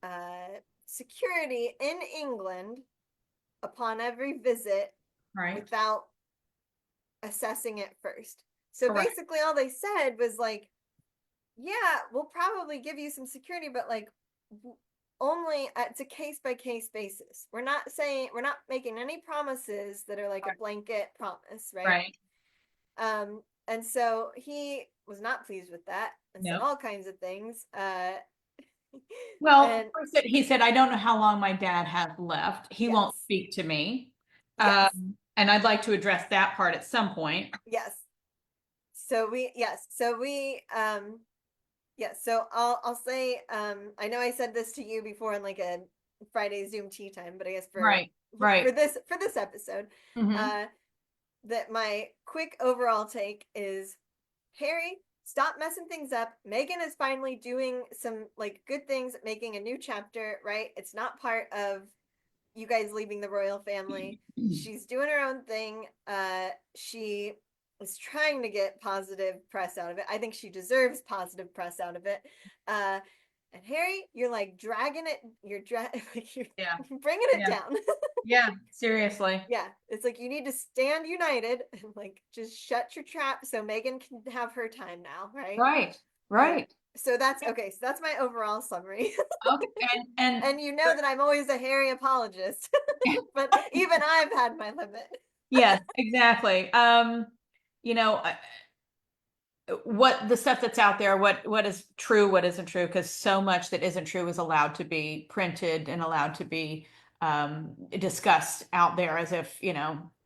uh, security in England upon every visit Right. without assessing it first. So Correct. basically, all they said was like, yeah, we'll probably give you some security, but like only it's a case by case basis. We're not making any promises that are like a Right. blanket promise, right? Right. And so he was not pleased with that and said No. all kinds of things. Well, And first he said, I don't know how long my dad has left. He won't yes, speak to me. yes, And I'd like to address that part at some point. yes. So we yes, so I'll say I know I said this to you before in like a Friday Zoom tea time, but I guess Right. Right. for this episode, Hmm. uh that my quick overall take is Harry, stop messing things up. Meghan is finally doing some like good things, making a new chapter, right? It's not part of you guys leaving the royal family. She's doing her own thing. She is trying to get positive press out of it. I think she deserves positive press out of it. Uh, and Harry, you're like dragging it. Like you're Yeah. bringing it Yeah. down. Yeah. Seriously. Yeah, it's like you need to stand united and like just shut your trap so Meghan can have her time now, right? Right. Uh, Right. so that's okay. So that's my overall summary. Okay. And you know that I'm always a Harry apologist, but even I've had my limit. yes, exactly. You know, what the stuff that's out there, what is true, what isn't true, because so much that isn't true is allowed to be printed and allowed to be discussed out there as if,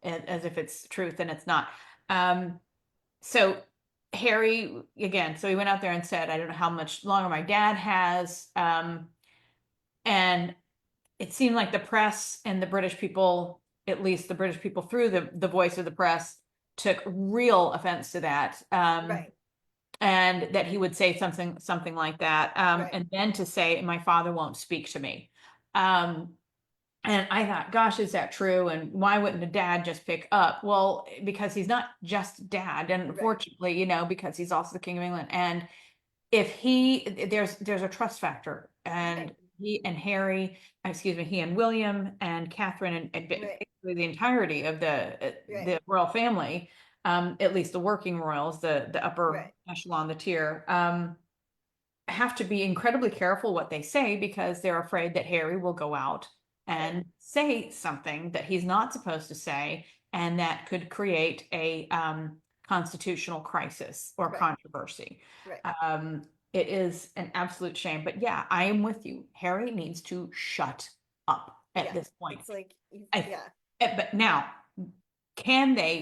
as if it's truth and it's not. Um, so Harry, again, so he went out there and said, I don't know how much longer my dad has. And it seemed like the press and the British people, at least the British people through the voice of the press, took real offense to that. Right, And that he would say something like that, right, and then to say my father won't speak to me. um, and I thought, gosh, is that true? And why wouldn't a dad just pick up? Well, because he's not just dad, and right, unfortunately, because he's also the king of England. And if he there's a trust factor, and right, he and Harry, excuse me, he and William and Catherine, and right, basically the entirety of right, the royal family, at least the working royals, the upper right, echelon, the tier, have to be incredibly careful what they say, because they're afraid that Harry will go out right, and say something that he's not supposed to say, and that could create a constitutional crisis or right, controversy. right. Um, it is an absolute shame. But yeah, I am with you. Harry needs to shut up at Yeah, this point. it's like I, yeah, but now,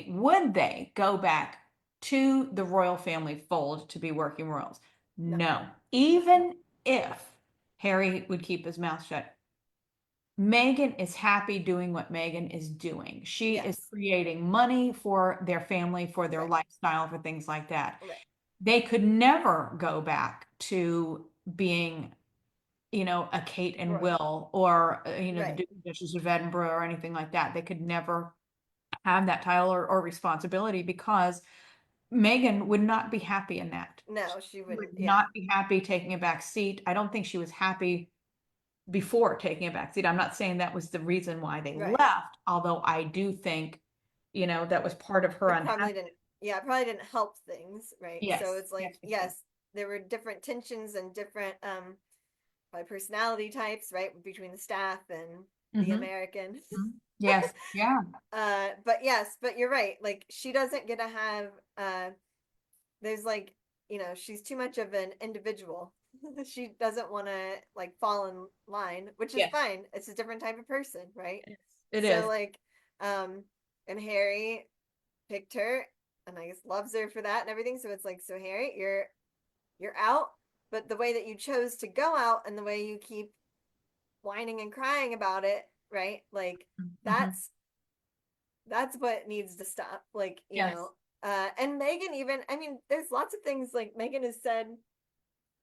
would they go back to the royal family fold to be working royals? no, No. no, Even if Harry would keep his mouth shut, Meghan is happy doing what Meghan is doing. She is yes, creating money for their family, for their right, lifestyle, for things like that. right, They could never go back to being, a Kate and royal, Will, or, the right, Duke and Duchess of Edinburgh or anything like that. They could never have that title or responsibility, because Megan would not be happy in that. no, she She would wouldn't, yeah, not be happy taking a back seat. I don't think she was happy before taking a back seat. I'm not saying that was the reason why they right. left, although I do think, that was part of her It probably unhappiness. didn't, yeah, it probably didn't help things, right? So Yes, it's like yes, yes, yes. yes, there were different tensions and different by personality types, right, between the staff and the Mm-hmm. American. Yes, yeah, But yes, but you're right. Like she doesn't get to have there's like, she's too much of an individual. She doesn't want to like fall in line, which is yes, fine. It's a different type of person, right? yes, it So is. like and Harry picked her and I guess loves her for that and everything. So it's like, so Harry, you're out, but the way that you chose to go out and the way you keep whining and crying about it, right? Like Mm-hmm. that's what needs to stop. Like, Yes. and Megan even, I mean, there's lots of things like Megan has said,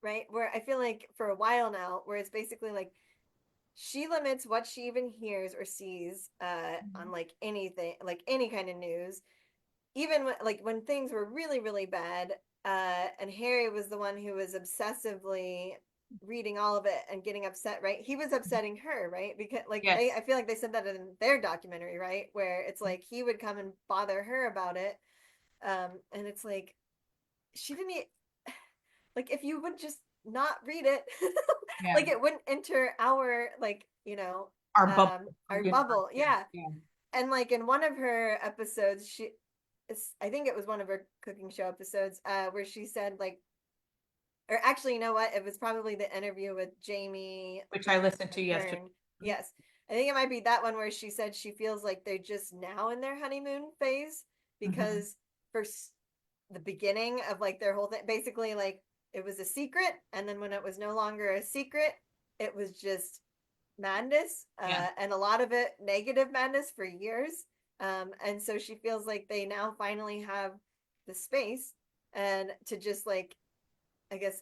right? Where I feel like for a while now, where it's basically like she limits what she even hears or sees on like anything, like any kind of news, even when, like when things were really really bad, and Harry was the one who was obsessively reading all of it and getting upset, right? He was upsetting her, right? Because like they, Yes. I feel like they said that in their documentary, right, where it's like he would come and bother her about it. And it's like she didn't like, if you would just not read it, Yeah. like it wouldn't enter our, like, Our bubble, our our universe. bubble. Yeah. Yeah. Yeah. And like in one of her episodes, I think it was one of her cooking show episodes, where she said like, or actually, you know what? It was probably the interview with Jamie Which I listened to yesterday. Kern. Yes. I think it might be that one where she said she feels like they're just now in their honeymoon phase, Mhm. because for the beginning of like their whole thing, basically, like it was a secret. And then when it was no longer a secret, it was just madness, Yeah. and a lot of it negative madness for years. And so she feels like they now finally have the space and to just like, I guess,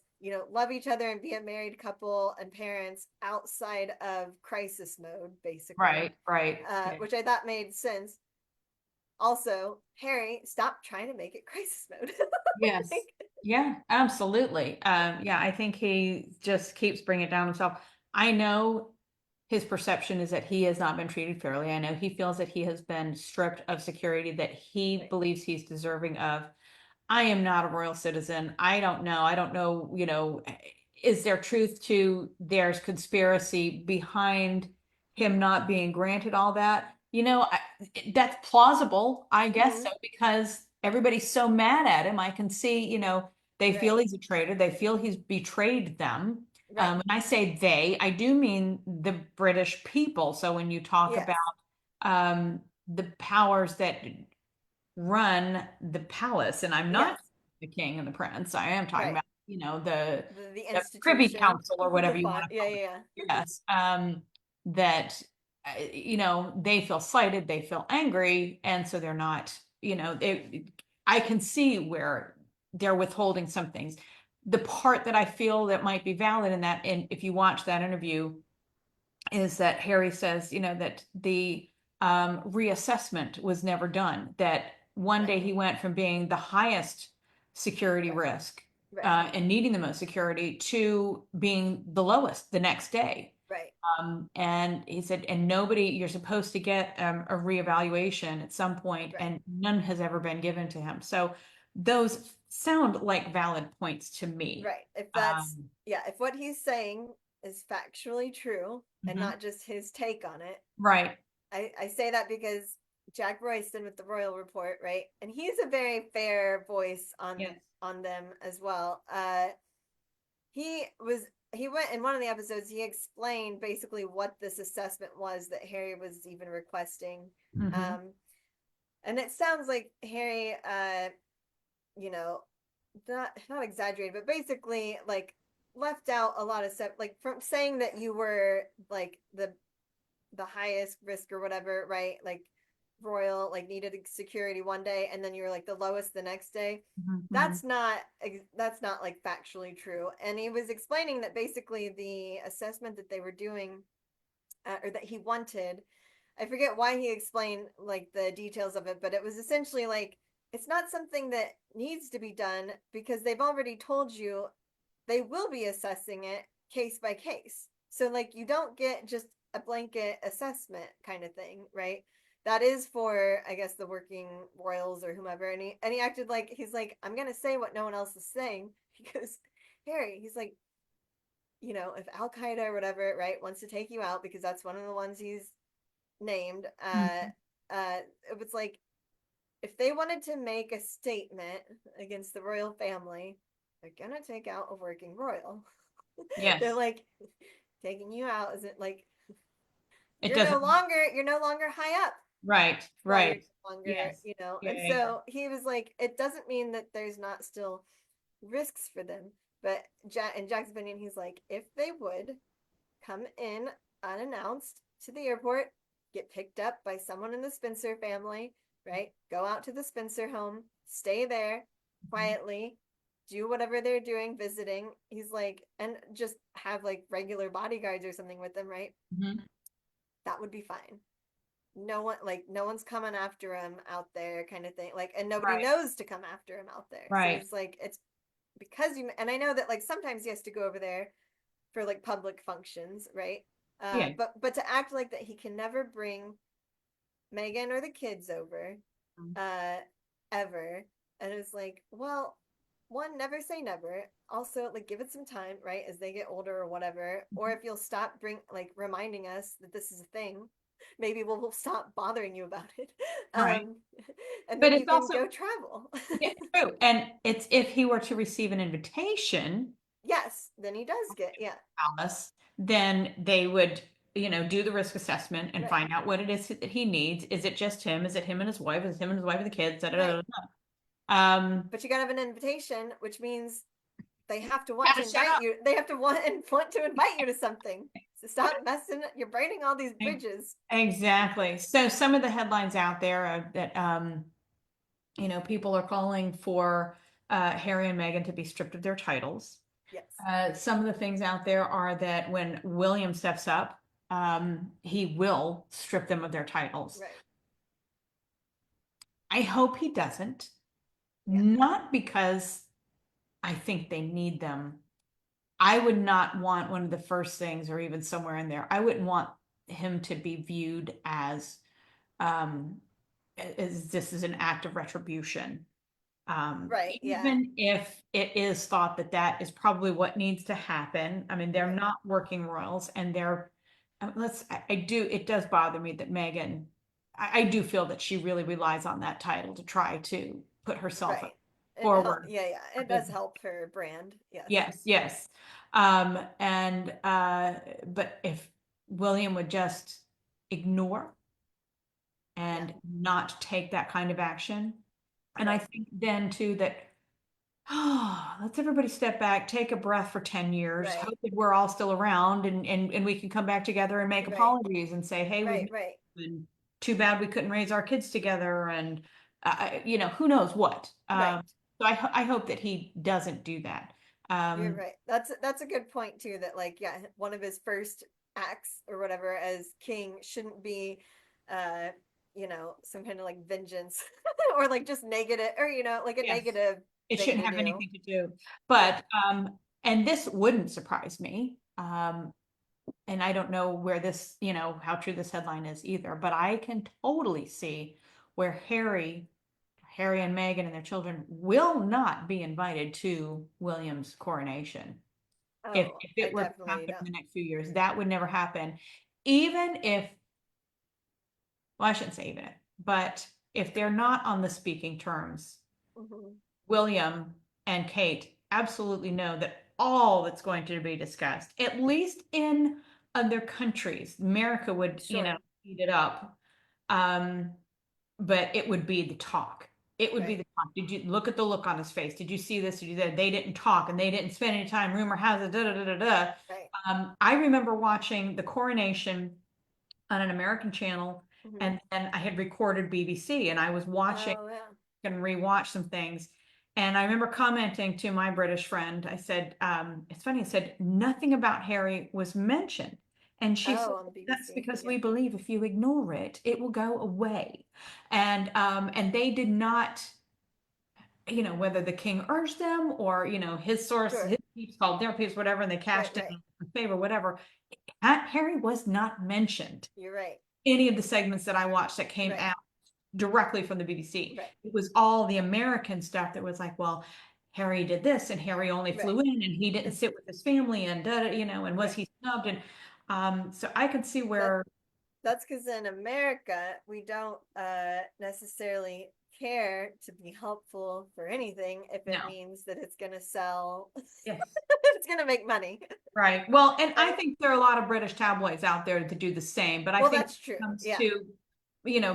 love each other and be a married couple and parents outside of crisis mode, basically, Right. Right. Yeah. which I thought made sense. Also, Harry, stop trying to make it crisis mode. Yes. Like, Yeah, absolutely. Yeah, I think he just keeps bringing it down himself. I know his perception is that he has not been treated fairly. I know he feels that he has been stripped of security that he right. believes he's deserving of. I am not a royal citizen. I don't know. I don't know, is there truth to there's conspiracy behind him not being granted all that? That's plausible, I guess so, Mm-hmm. because everybody's so mad at him. I can see, they feel Right. he's a traitor. They feel he's betrayed them. Right. When I say they, I do mean the British people. So when you talk about Yes. the powers that run the palace, and I'm not Yes. the king and the prince. I am talking Right. about, The the Privy institution, Council or the whatever you want font. to Yeah, call it. yeah, yeah. Yes, that they feel slighted, they feel angry, and so they're not. I can see where they're withholding some things. The part that I feel that might be valid in that, and if you watch that interview, is that Harry says, that the reassessment was never done, that one Right. day he went from being the highest security Right. risk Right. and needing the most security to being the lowest the next day. Right. And he said, and nobody, you're supposed to get a reevaluation at some point, Right. and none has ever been given to him. So those sound like valid points to me. Right. If that's, Um, yeah, if what he's saying is factually true and mhm. not just his take on it. Right. I say that because Jack Royston with the Royal Report, right? And he's a very fair voice Yes. on them as well. He was he went in one of the episodes, he explained basically what this assessment was that Harry was even requesting. Hmm. Um and it sounds like Harry, you know, not exaggerated, but basically like left out a lot of stuff, like from saying that you were like the highest risk or whatever, right? Like royal, like needed security one day, and then you were like the lowest the next day. Hmm. That's not like factually true. And he was explaining that basically the assessment that they were doing, or that he wanted, I forget why he explained like the details of it, but it was essentially like it's not something that needs to be done because they've already told you they will be assessing it case by case. So like you don't get just a blanket assessment kind of thing, right? That is for, I guess, the working royals or whomever. And he acted like he's like, I'm gonna say what no one else is saying. Because Harry, he's like, if Al Qaeda or whatever, right, wants to take you out because that's one of the ones he's named, Hmm. it was like if they wanted to make a statement against the royal family, they're gonna take out a working royal. They're Yes. like, taking you out isn't like It you're no doesn't. longer you're no longer high up. Right. Well, you're Right. no longer, Yes. Yeah. and Yeah. Yeah. so he was like, it doesn't mean that there's not still risks for them. But in Jack's opinion, he's like, if they would come in unannounced to the airport, get picked up by someone in the Spencer family, right? Go out to the Spencer home, stay there Mhm. quietly, do whatever they're doing, visiting. He's like, and just have like regular bodyguards or something with them, right? Mhm. That would be fine. No one, like, no one's coming after him out there, kind of thing. Like, and nobody Right, knows to come after him out there. So right. he's like, it's because you, and I know that like sometimes he has to go over there for like public functions, right? Yeah. But to act like that he can never bring Megan or the kids over, uh, ever. And it's like, well, one, never say never. Also, like, give it some time, right? As they get older or whatever. Or if you'll stop like reminding us that this is a thing, maybe we'll stop bothering you about it. Right. Um, and But then you it's can also, go travel. yeah, true. And it's if he were to receive an invitation, Yes, then he does get, yeah, Alice, then they would, do the risk assessment and right, find out what it is that he needs. Is it just him? Is it him and his wife? Is it him and his wife and the kids? Da, da, da, right. da, da. But you gotta have an invitation, which means they have to want How to to shut invite up. you. They have to want and want to invite you to something. So stop messing. You're burning all these bridges. Exactly. So some of the headlines out there are that people are calling for Harry and Meghan to be stripped of their titles. Yes. Some of the things out there are that when William steps up, he will strip them of their titles. Right. I hope he doesn't, Yeah. not because I think they need them. I would not want one of the first things, or even somewhere in there, I wouldn't want him to be viewed um, as this is an act of retribution. Right. Yeah. Even if it is thought that that is probably what needs to happen. I mean, they're Right. not working royals, and I do, it does bother me that Megan, I do feel that she really relies on that title to try to put herself Right. It help. forward. Yeah. Yeah. It does help her brand. Yes. Yes, yes. And but if William would just ignore Yeah. and not take that kind of action, and I Right. think then too that let's everybody step back, take a breath for 10 years, Right. hope that we're all still around and we can come back together and make Right. apologies and say, hey, we've Right. Right. been too bad we couldn't raise our kids together and who knows what. Right. So I hope that he doesn't do that. You're Um, right. That's a good point too. That like, yeah, one of his first acts or whatever as king shouldn't be, uh, some kind of like vengeance or like just negative or like a yes, negative it thing shouldn't to have do. anything to do. Yeah. But and this wouldn't surprise me. And I don't know where this, how true this headline is either, but I can totally see where Harry and Meghan and their children will not be invited to William's coronation. Oh, If I it were to definitely happen in don't. the next few years, that would never happen. Even if, well, I shouldn't say even if, but if they're not on the speaking terms, Hmm. William and Kate absolutely know that all that's going to be discussed, at least in other countries, America would, Sure. eat it up. Um, but it would be the talk. It would be Right. the talk. Did you look at the look on his face? Did you see this? Did you that? They didn't talk and they didn't spend any time. Rumor has it, da da da da da. Right. I remember watching the coronation on an American channel, Hmm. and then I had recorded BBC, and I was watching Oh yeah. and rewatch some things. And I remember commenting to my British friend, I said, it's funny, I said, nothing about Harry was mentioned. And she said, Oh, on the that's BBC. because Yeah. we believe if you ignore it, it will go away. And they did not, whether the king urged them or, his source, Sure. his peeps called their peeps, whatever, and they Right. cashed in Right. a favor, whatever. Harry was not mentioned You're right. any of the segments that I watched that came Right. out directly from the BBC. Right. It was all the American stuff that was like, well, Harry did this and Harry only Right. flew in and he didn't It's sit with his family and and was right. he snubbed? And so I could see That where that's because in America we don't necessarily care to be helpful for anything if no, it means that it's gonna sell, yes, it's gonna make money. right. Well, and I Right. think there are a lot of British tabloids out there to do the same, but I Well, think that's when true. it comes Yeah. to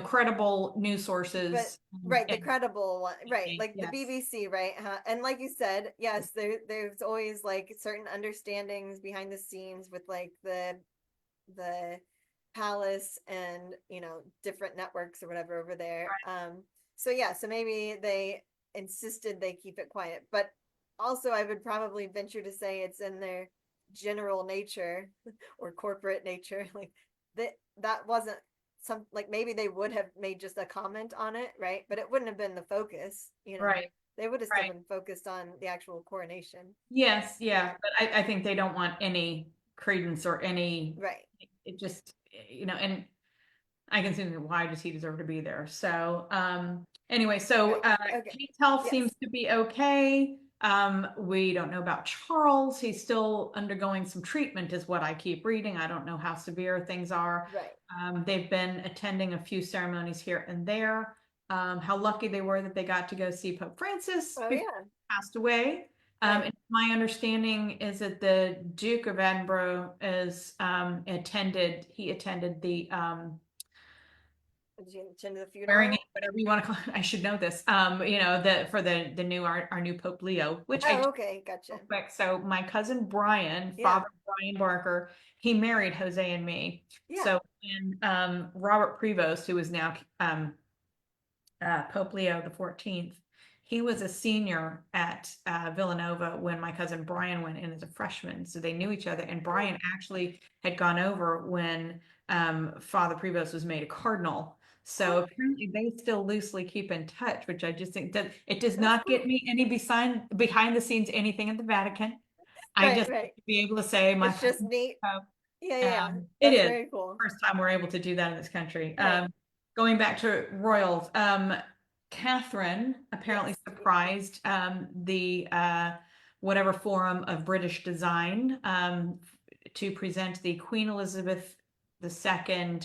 credible news But sources right, the and credible one, right, like the yes, BBC, right? And like you said, yes, there's always like certain understandings behind the scenes with like the palace and different networks or whatever over there. So yeah, so maybe they insisted they keep it quiet, but also I would probably venture to say it's in their general nature or corporate nature. Like that wasn't some like maybe they would have made just a comment on it, right? But it wouldn't have been the focus, you know. Right, They would have still right. been focused on the actual coronation. Yes, Yeah. yeah, but I think they don't want any credence or any, Right. it just, and I can see why does he deserve to be there? So, anyway, so Right. Okay. Kate's health seems Yes. to be okay. We don't know about Charles. He's still undergoing some treatment, is what I keep reading. I don't know how severe things are. Right. They've been attending a few ceremonies here and there. How lucky they were that they got to go see Pope Francis Oh before yeah. he passed away. Right. And my understanding is that the Duke of Edinburgh is he attended the Did you attend the swearing in, funeral? whatever you want to call it. I should know this. For the new our new Pope Leo, which I Oh, just okay, gotcha. real quick. So my cousin Brian, Yeah. Father Brian Barker, he married Jose and me. Yeah. So and Robert Prevost, who is now Pope Leo the 14th, he was a senior at Villanova when my cousin Brian went in as a freshman. So they knew each other. And Oh, Brian actually had gone over when Father Prevost was made a cardinal. So oh, apparently they still loosely keep in touch, which I just think that it does that's not get cool. me any behind the scenes anything at the Vatican. I Right, just like right. to be able to say my It's just cousin neat. Pope. Yeah, yeah, yeah. It That's is very cool. first time we're able to do that in this country. Right. Going back to royals, Catherine apparently Yes. surprised the whatever forum of British design to present the Queen Elizabeth II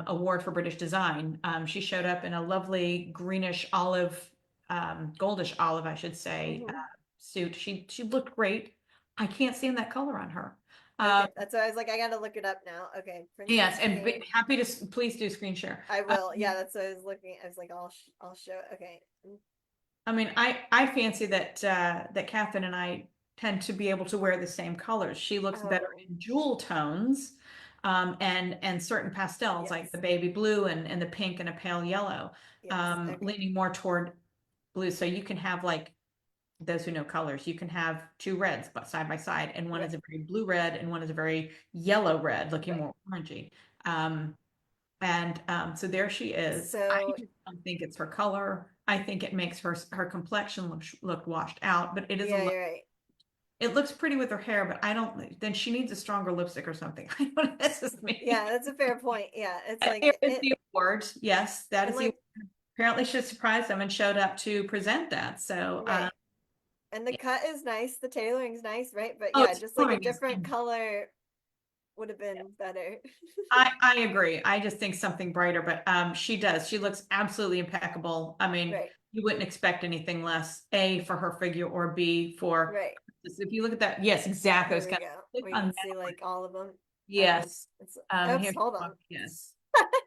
award for British design. She showed up in a lovely greenish olive, goldish olive, I should say, Hmm. suit. She looked great. I can't stand that color on her. Okay, that's why I was like, I gotta look it up now. Okay, Yes, Princess and Kate. happy to please do screen share. I will. Yeah, that's what I was looking. I was like, I'll show it. Okay. I mean, I fancy that Catherine and I tend to be able to wear the same colors. She looks better Oh, in jewel tones, and certain pastels like the yes, baby blue and the pink and a pale yellow, yes. Okay. leaning more toward blue. So you can have like those who know colors, you can have two reds but side by side, and one Right, is a very blue red and one is a very yellow red, looking right. more orangey. Um, And so there she is. I So, just don't think it's her color. I think it makes her complexion look washed out, but it is a yeah, look. you're right. It looks pretty with her hair, but I don't. Then she needs a stronger lipstick or something. I don't. This is me. Yeah, that's a fair point. Yeah, it's like It is it, the award. Yes, that and is the. like, Apparently, she surprised them and showed up to present that. So, right. And the yeah. cut is nice, the tailoring's nice, right? But Oh, yeah, it's just like a tailoring is. different color would have been better. I agree. I just think something brighter, but she does. She looks absolutely impeccable. I mean, Right, you wouldn't expect anything less, A, for her figure, or B for right. if you look at that, yes, exactly. I Here was we kind go. of click We on can that see one. like all of them. Yes. It's Here, oops, hold on. yes.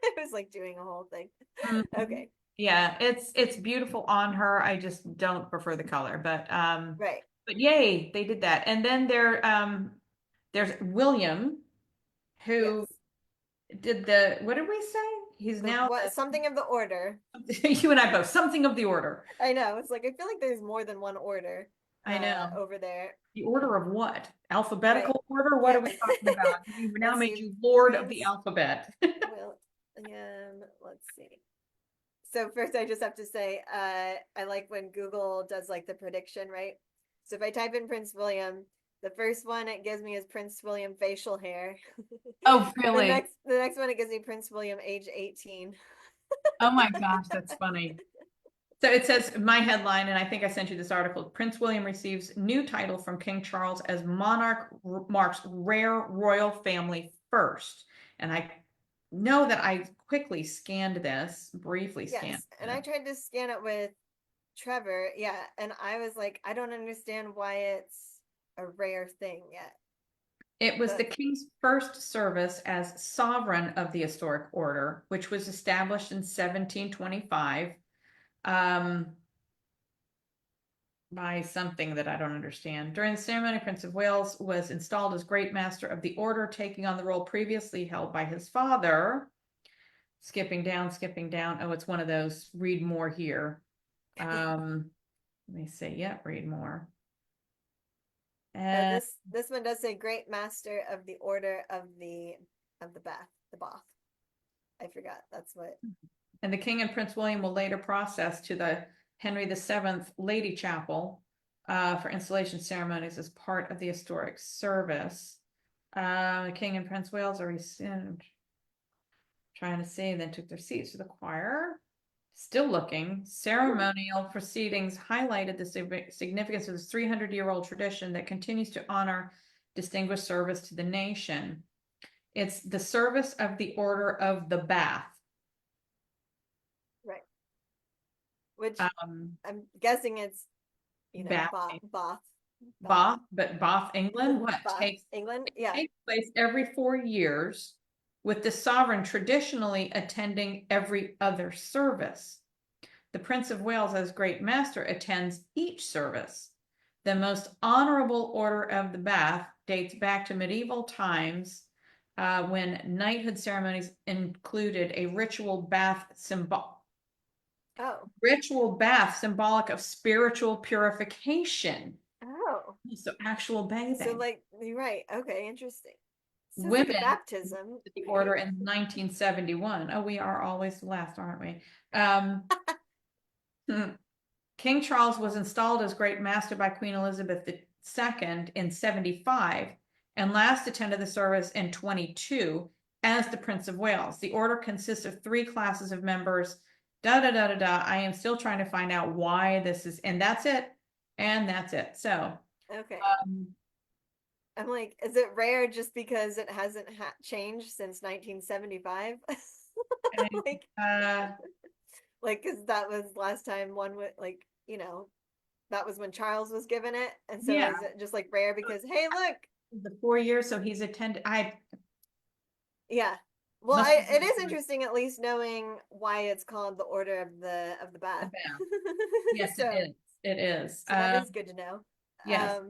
It was like doing a whole thing. Mhm. Okay, Yeah, it's beautiful on her. I just don't prefer the color, right. but yay, they did that. And then there's William who Yes. did the what did we say? He's The now what something of the order. you and I both, something of the order. I know. It's like I feel like there's more than one order I know. over there. The order of what? Right. Alphabetical order? What Yeah. are we talking about? We've now Let's made see. you Lord of the Prince alphabet. Will let's see. So first I just have to say, I like when Google does like the prediction, right? So if I type in Prince William, the first one it gives me is Prince William facial hair. Oh, The really? next one it gives me Prince William age 18. Oh my gosh, that's funny. So it says my headline, and I think I sent you this article. Prince William receives new title from King Charles as monarch marks rare royal family first. And I know that I quickly scanned this, briefly scanned Yes, and this. I tried to scan it with Trevor, yeah, and I was like, I don't understand why it's a rare thing yet. It was the But king's first service as sovereign of the historic order, which was established in 1725 um, by something that I don't understand. During the ceremony, Prince of Wales was installed as Great Master of the Order, taking on the role previously held by his father. Skipping down, skipping down. Oh, it's one of those read more here. Let me see. Yeah, read more. Oh, And this one does say Great Master of the Order of the Bath, the Bath. I forgot. That's what. the King and Prince William will later process to the Henry VII Lady Chapel for installation ceremonies as part of the historic service. The King and Prince Wales are trying to see, then took their seats to the choir. Still looking. Ceremonial proceedings highlighted the significance of this 300-year-old tradition that continues to honor distinguished service to the nation. It's the service of the Order of the Bath. Right. Which Um, I'm guessing it's, Bath, Bath, but Bath, England, what Bath, England. Yeah. takes place every 4 years, with the sovereign traditionally attending every other service. The Prince of Wales, as Great Master, attends each service. The most honorable Order of the Bath dates back to medieval times when knighthood ceremonies included a Oh. ritual bath symbolic of spiritual purification. Oh. So actual So bathing. like you're right. Okay, interesting. So it's like a Women, baptism. the Right? order in 1971. Oh, we are always the last, aren't we? Um, King Charles was installed as Great Master by Queen Elizabeth II in 75 and last attended the service in 22 as the Prince of Wales. The order consists of 3 classes of members. Da da da da da. I am still trying to find out why this is, and that's it. And that's it. So, Okay. um, I'm like, is it rare just because it hasn't changed since 1975? Like, uh, like, because that was last time one with like, that was when Charles was given it, and so yeah, is it just like rare because hey, look, the 4 years. So he's attended. I yeah. Well, must be it is interesting at least knowing why it's called the Order of the the Bath. band. Yes, it So, is. It is. so that is good to know. Yes.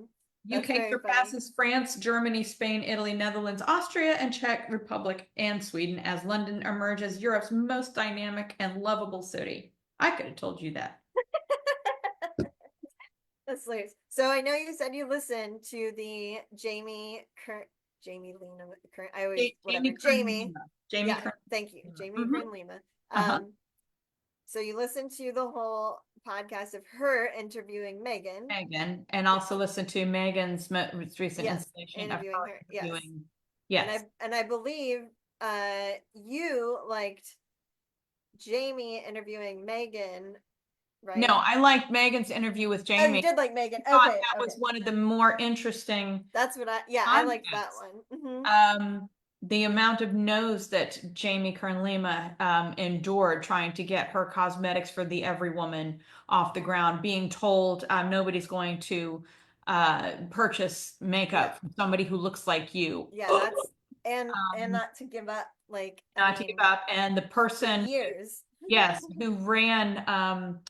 That's UK very funny. surpasses France, Germany, Spain, Italy, Netherlands, Austria, and Czech Republic and Sweden as London emerges Europe's most dynamic and lovable city. I could have told you that. That's hilarious. So I know you said you listened to the Jamie Lena I always whatever Jamie Kern Jamie. Lima. Jamie Yeah, Kern. thank you, Jamie Mm-hmm. Kern Lima. Uh-huh. So you listened to the whole podcast of her interviewing Megan. Megan, and also listen to Megan's most recent Yes, installation of interviewing her her. Yes, interviewing. Yes. and I believe you liked Jamie interviewing Megan, No, right? I liked Megan's interview with Oh, you Jamie. did like Megan. I thought Okay, that was okay. one of the more interesting That's what yeah, I liked that podcasts. one. Hmm. The amount of no's that Jamie Kern Lima endured trying to get her cosmetics for the Every Woman off the ground, being told nobody's going to purchase Right. makeup from somebody who looks like you. Yeah, that's and Um, not to give up, like, I not to give mean, up. And the for person, years. yes, who ran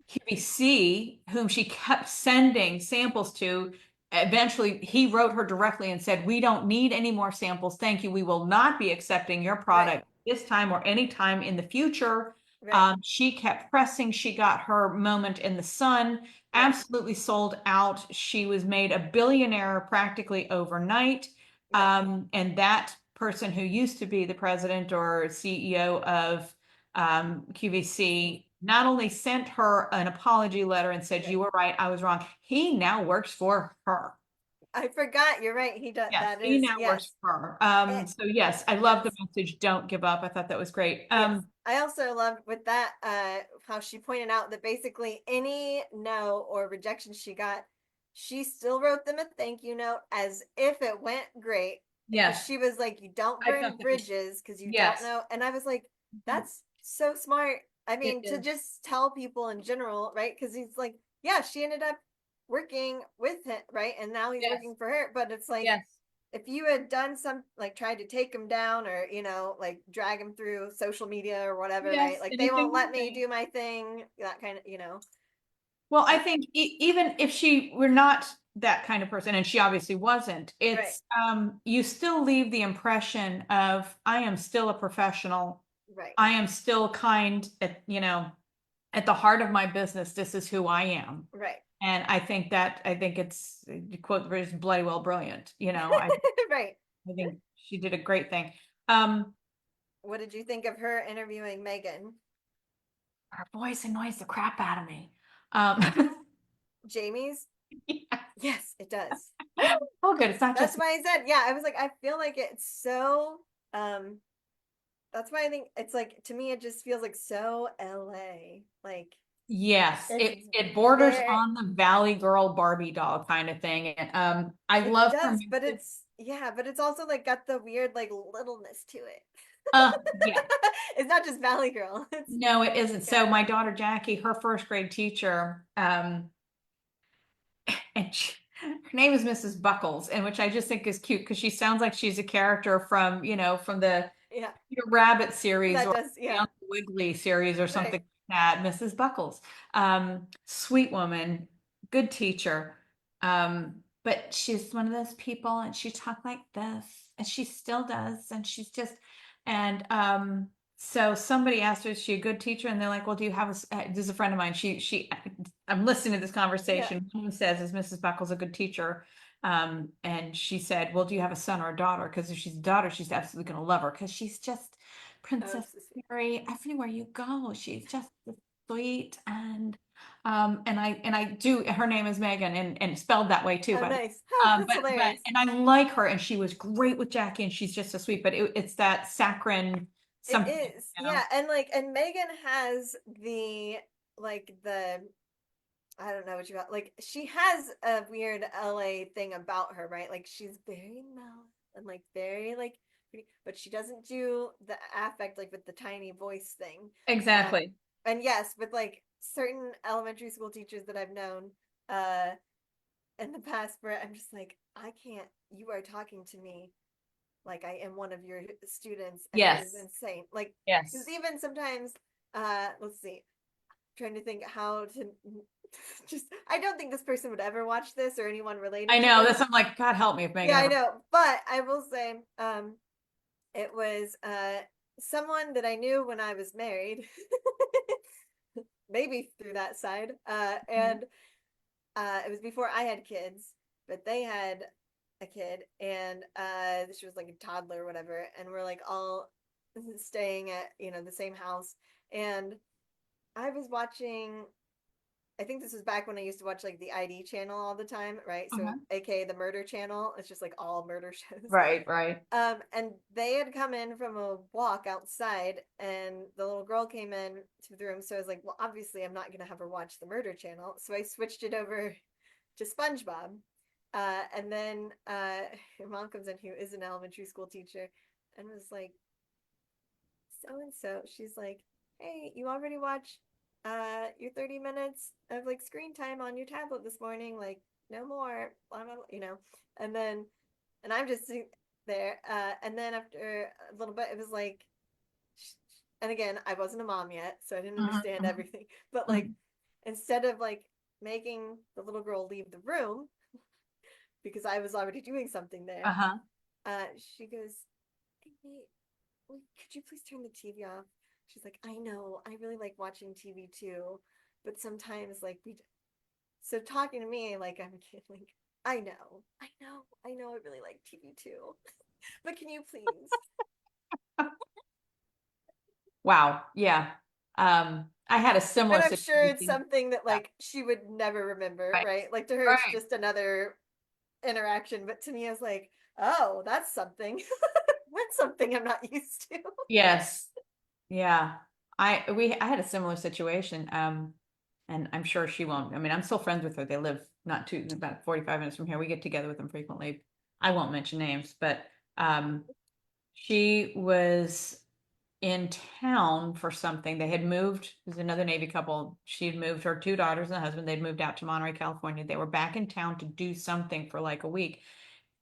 QVC, whom she kept sending samples to, eventually he wrote her directly and said, "We don't need any more samples. Thank you. We will not be accepting your Right, product this time or any time in the future." right, She kept pressing. She got her moment in the sun, right. absolutely sold out. She was made a billionaire practically overnight. Right, And that person who used to be the president or CEO of QVC. QVC not only sent her an apology letter and said, Right. "You were right, I was wrong," he now works for her. I forgot. You're right. He does. Yes, That he is now works yes. for her. It, So yes, I love the yes. message. Don't give up. I thought that was great. Yes. I also loved with that how she pointed out that basically any no or rejection she got, she still wrote them a thank you note as if it went great. Because Yes, she was like, you don't I burn thought that was, bridges because you don't yes, know. And I was like, mhm, that's so smart. I it mean, to is. just tell people in general, right? Because he's like, yeah, she ended up working with him, right? And now he's Yes, working for her. But it's like, yes, if you had done some like tried to take him down or like drag him through social media or whatever, right? yes, Like they anything won't to let me say. do my thing, that kind of, Well, I I, think even if she were not that kind of person, and she obviously wasn't, right, it's you still leave the impression of, I am still a professional. right, I am still kind at, at the heart of my business. This is who I am. right. And I think it's to quote the British bloody well brilliant. Right. I think she did a great thing. Um, What did you think of her interviewing Megan? her voice annoys the crap out of me. Um, Jamie's? yeah. Yes, it does. Oh, good. It's not That's just why I said, yeah, I was like, I feel like it's so um that's why I think it's like to me it just feels like so LA. Like yes. it's It borders very on the Valley Girl Barbie doll kind of thing. And I it love her does, but music. it's yeah, but it's also like got the weird like littleness to it. Yeah. It's not just Valley Girl. It's No, it isn't. yeah. So my daughter Jackie, her first grade teacher, and her name is Mrs. Buckles, and which I just think is cute because she sounds like she's a character from, from the Yeah. Peter Rabbit series That or does the yeah. Uncle Wiggily series or Right. something like that. Mrs. Buckles, sweet woman, good teacher, but she's one of those people, and she talked like this, and she still does, and she's just, and so somebody asked her, is she a good teacher? And they're like, well, do you have this is a friend of mine. I'm listening to this Yeah. conversation. One says, is Mrs. Buckles a good teacher? And she said, well, do you have a son or a daughter? Because if she's a daughter, she's absolutely going to love her because she's just Oh, Princess it's just Mary everywhere you go. She's just sweet and I do her name is Megan and spelled that way too, oh by the way. nice. Oh, that's But hilarious. and I like her and she was great with Jackie and she's just so sweet. But it's that saccharine It something, is. you know. Yeah, and like and Megan has the like the I don't know what you got. Like she has a weird LA thing about her, right? Like she's very mellow and like very like pretty, but she doesn't do the affect like with the tiny voice thing. Uh Exactly. and yes, with like certain elementary school teachers that I've known uh in the past where I'm just like, I can't you are talking to me like I am one of your students and it is Yes. insane. Like because Yes. even sometimes let's see, trying to think how to just I don't think this person would ever watch this or anyone I related to know them. this. I'm like, God help me if Yeah, Megan I ever. know. But I will say, it was someone that I knew when I was married. Maybe through that side. And it was before I had kids, but they had a kid and she was like a toddler or whatever, and we're like all staying at, the same house. And I was watching I think this was back when I used to watch like the ID channel all the time, right? So, Uh-huh. aka the murder channel, it's just like all murder shows. Right, right. And they had come in from a walk outside, and the little girl came in to the room. So I was like, well, obviously, I'm not going to have her watch the murder channel. So I switched it over to SpongeBob. And then her mom comes in, who is an elementary school teacher, and was like, so and so. She's like, hey, you already watched your 30 minutes of like screen time on your tablet this morning, like no more, blah, blah, blah. And then and I'm just sitting there, and then after a little bit it was like, and again, I wasn't a mom yet, so I didn't Uh-huh, understand uh-huh, everything, but uh-huh. like instead of like making the little girl leave the room because I was already doing something there, Uh-huh. she goes, hey, could you please turn the TV off? She's like, I know, I really like watching TV too, but sometimes like so talking to me like I'm a kid, like I know, I really like TV too, but can you please? Wow. Yeah. I had a And similar I'm sure it's situation. something that Yeah. like she would never remember, Right. right? Like to her, it's Right. just another interaction, but to me, I was like, oh, that's something. That's something I'm not used to. Yes. Yeah. I had a similar situation. And I'm sure she won't. I mean, I'm still friends with her. They live not too about 45 minutes from here. We get together with them frequently. I won't mention names, but um she was in town for something. They had moved, there's another Navy couple. She had moved her two daughters and a husband. They'd moved out to Monterey, California. They were back in town to do something for like a week.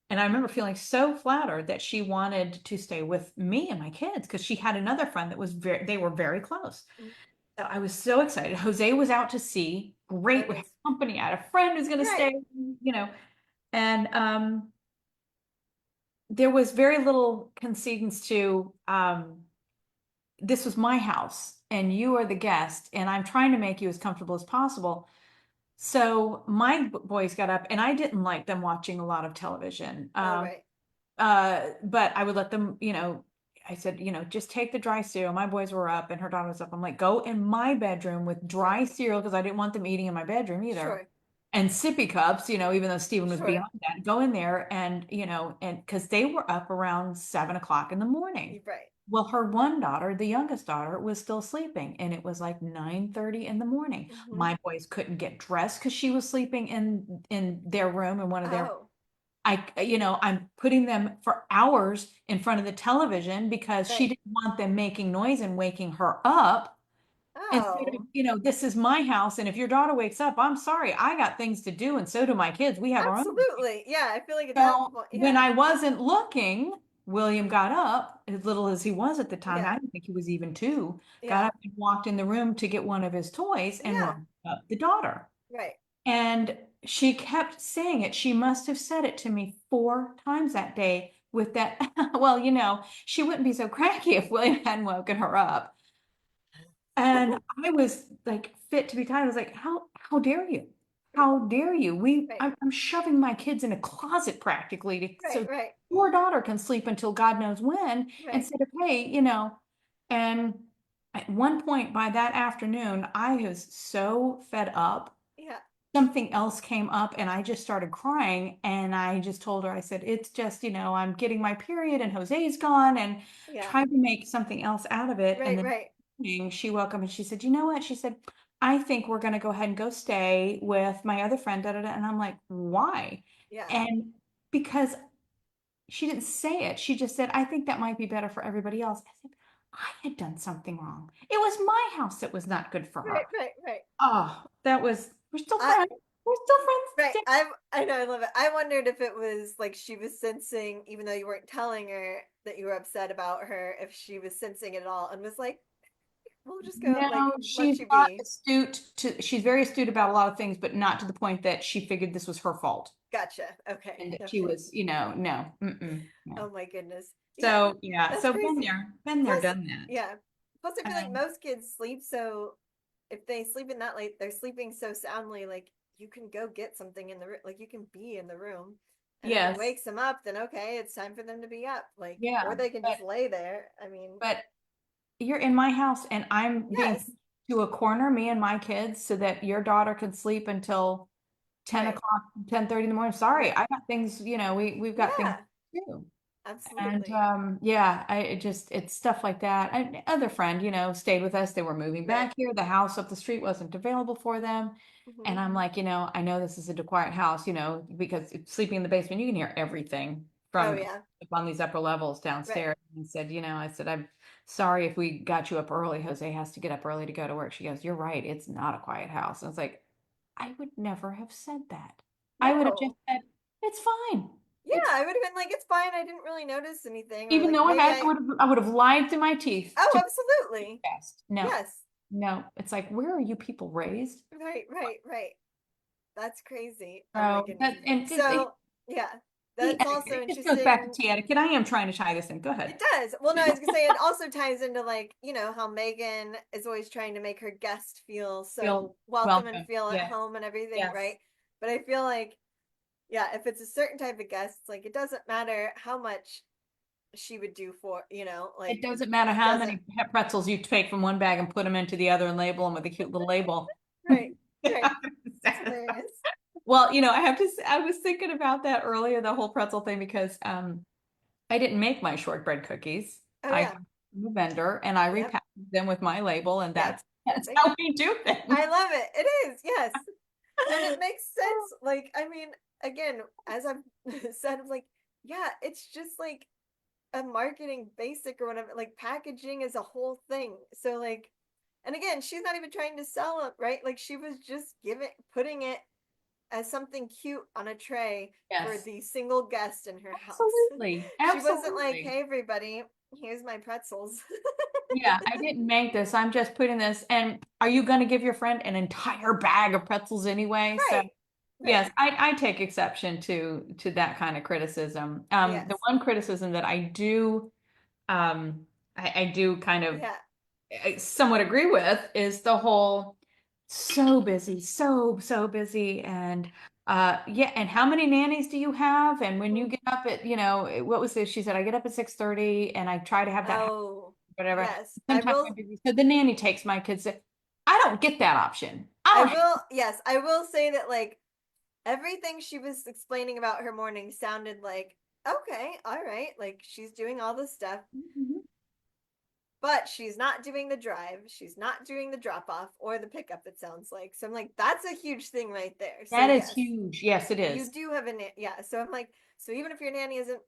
And I remember feeling so flattered that she wanted to stay with me and my kids because she had another friend that was they were very close. So I was so excited. Jose was out to sea. Oh, Great. We had nice. company. I had a friend who's going to Right. stay, you know, and there was very little concedence to this was my house and you are the guest and I'm trying to make you as comfortable as possible. So my boys got up and I didn't like them watching a lot of television. Oh, right. But I would let them, I said, just take the dry cereal. My boys were up and her daughter was up. I'm like, go in my bedroom with Right. dry cereal because I didn't want them eating in my bedroom either. Sure. And sippy cups, even though Stephen was Sure. beyond that, go in there and, and because they were up around 7 o'clock in the morning. You're right. Well, her one daughter, the youngest daughter, was still sleeping, and it was like 9:30 in the morning. Hmm. My boys couldn't get dressed because she was sleeping in their room in one of their Oh, I'm putting them for hours in front of the television because she right. didn't want them making noise and waking her up. Instead of, Oh, this is my house, and if your daughter wakes up, I'm sorry, I got things to do, and so do my kids. We have our own. absolutely. Yeah, I feel like at that So point, when yeah. I wasn't looking, William got up, as little as he was at the time. Yeah. I didn't think he was even two, got Yeah. up and walked in the room to get one of his toys and Yeah. woke up the daughter. Right. And she kept saying it. She must have said it to me 4 times that day with that. Well, she wouldn't be so cranky if William hadn't woken her up. And I was like fit to be tied. I was like, how dare you? How dare you? Right. I'm shoving my kids in a closet practically Right. so Right. your daughter can sleep until God knows when, Right. instead of, hey, and at one point by that afternoon, I was so fed up. Yeah. Something else came up and I just started crying and I just told her, I said, it's just, I'm getting my period and Jose's gone, and Yeah. tried to make something else out of it. And Right. then Right. she woke up and she said, you know what? She said, I think we're going to go ahead and go stay with my other friend. Da, da, da. And I'm like, why? Yeah. And because she didn't say it, she just said, I think that might be better for everybody else. I said, I had done something wrong. It was my house that was not good for Right. her. Right. Right. Oh, we're still I friends. We're still friends right. today. I know, I love it. I wondered if it was like she was sensing, even though you weren't telling her that you were upset about her, if she was sensing it at all and was like, we'll just go, like, No, let you be. she's very astute about a lot of things, but not to the point that she figured this was her fault. Gotcha. Okay. And that she Okay. was, no, no. Oh my goodness. Yeah, So yeah, that's so crazy. been there, Plus, done that. yeah. Plus, I feel like Um, most kids sleep so, if they sleep in that late, they're sleeping so soundly, like, you can go get something in the room, like, you can be in the room. And if it yes, wakes them up, then okay, it's time for them to be up. Like, or yeah, they can just lay there. I mean, but you're in my house and I'm being yes, pushed to a corner, me and my kids, so that your daughter can sleep until 10 right, o'clock, 10:30 in the morning. Sorry, right. I got things, we've got things Yeah, to do. And absolutely. yeah, it's stuff like that. And other friend, stayed with us. They were moving Right. back here. The house up the street wasn't available for them. Hmm. And I'm like, I know this is a quiet house, because sleeping in the basement, you can hear everything Oh, from yeah, up on these upper levels right. downstairs. And said, I said, I'm sorry if we got you up early. Jose has to get up early to go to work. She goes, you're right. It's not a quiet house. And I was like, I would never have said that. I would have just No. said, it's fine. Yeah, It's I would have been like, it's fine. I didn't really notice anything. Or even like, though maybe I, I would have lied through my teeth oh, to be absolutely. best. No, Yes. no. It's like, where are you people raised? Right, right, right. That's crazy. Oh my So goodness. that and So, yeah, tea that's etiquette. also It just goes back to interesting. tea etiquette. I am trying to tie this in. Go ahead. It does. Well, no, I was gonna say it also ties into, like, how Megan is always trying to make her guest feel Feel so welcome and welcome. feel at Yes. home and everything, Yes. right? But I feel like, yeah, if it's a certain type of guest, like, it doesn't matter how much she would do for, It like, doesn't matter it how doesn't. many pretzels you take from one bag and put them into the other and label them with a cute little label. Right, They're right. not gonna It's satisfy. hilarious. Well, I have to say, I was thinking about that earlier, the whole pretzel thing, because I didn't make my shortbread cookies. Oh, I yeah. got from a vendor and I Yep. repackaged them with my label, and Yep. that's Perfect. how we do things. I love it. It is, yes. And it makes sense. Like, I mean, again, as I've said, like, yeah, it's just like a marketing basic or whatever. Like, packaging is a whole thing. So, like, and again, she's not even trying to sell it, right? Like, she was just putting it as something cute on a tray for Yes, the single guest in her house. absolutely, She wasn't like, absolutely. hey, everybody, here's my pretzels. Yeah, I didn't make this. I'm just putting this. And are you going to give your friend an entire bag of pretzels anyway? So Right, right. yes, I take exception to that kind of criticism. The Yes. one criticism that um, I do kind of Yeah. somewhat agree with is the whole. So busy, so busy. And yeah, and how many nannies do you have? And when you Mm. get up at, what was this? She said, I get up at 6:30 and I try to have that happen, Oh, whatever. yes. Sometimes I'm busy. So the nanny takes my kids. I don't get that option. I don't have, Yes, I will say that like everything she was explaining about her morning sounded like, okay, all right, like she's doing all this stuff, Mhm. but she's not doing the drive, she's not doing the drop off or the pickup, it sounds like. So I'm like, that's a huge thing right there. So That is yes, huge. Yes, it you is. do have yeah. So I'm like, so even if your nanny isn't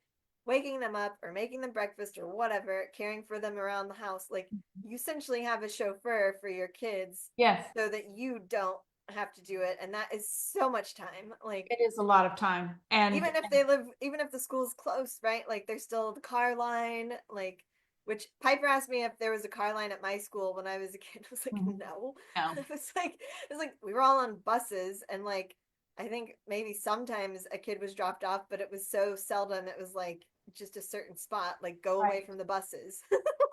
waking them up or making them breakfast or whatever, caring for them around the house, like you essentially have a chauffeur for your kids Yes, so that you don't have to do it. And that is so much time. Like, it is a lot of time. And even if the school's close, right? Like there's still the car line, like which Piper asked me if there was a car line at my school when I was a kid. I was like, mhm, no. no, It was like we were all on buses and like I think maybe sometimes a kid was dropped off, but it was so seldom it was like just a certain spot, like go away right. from the buses.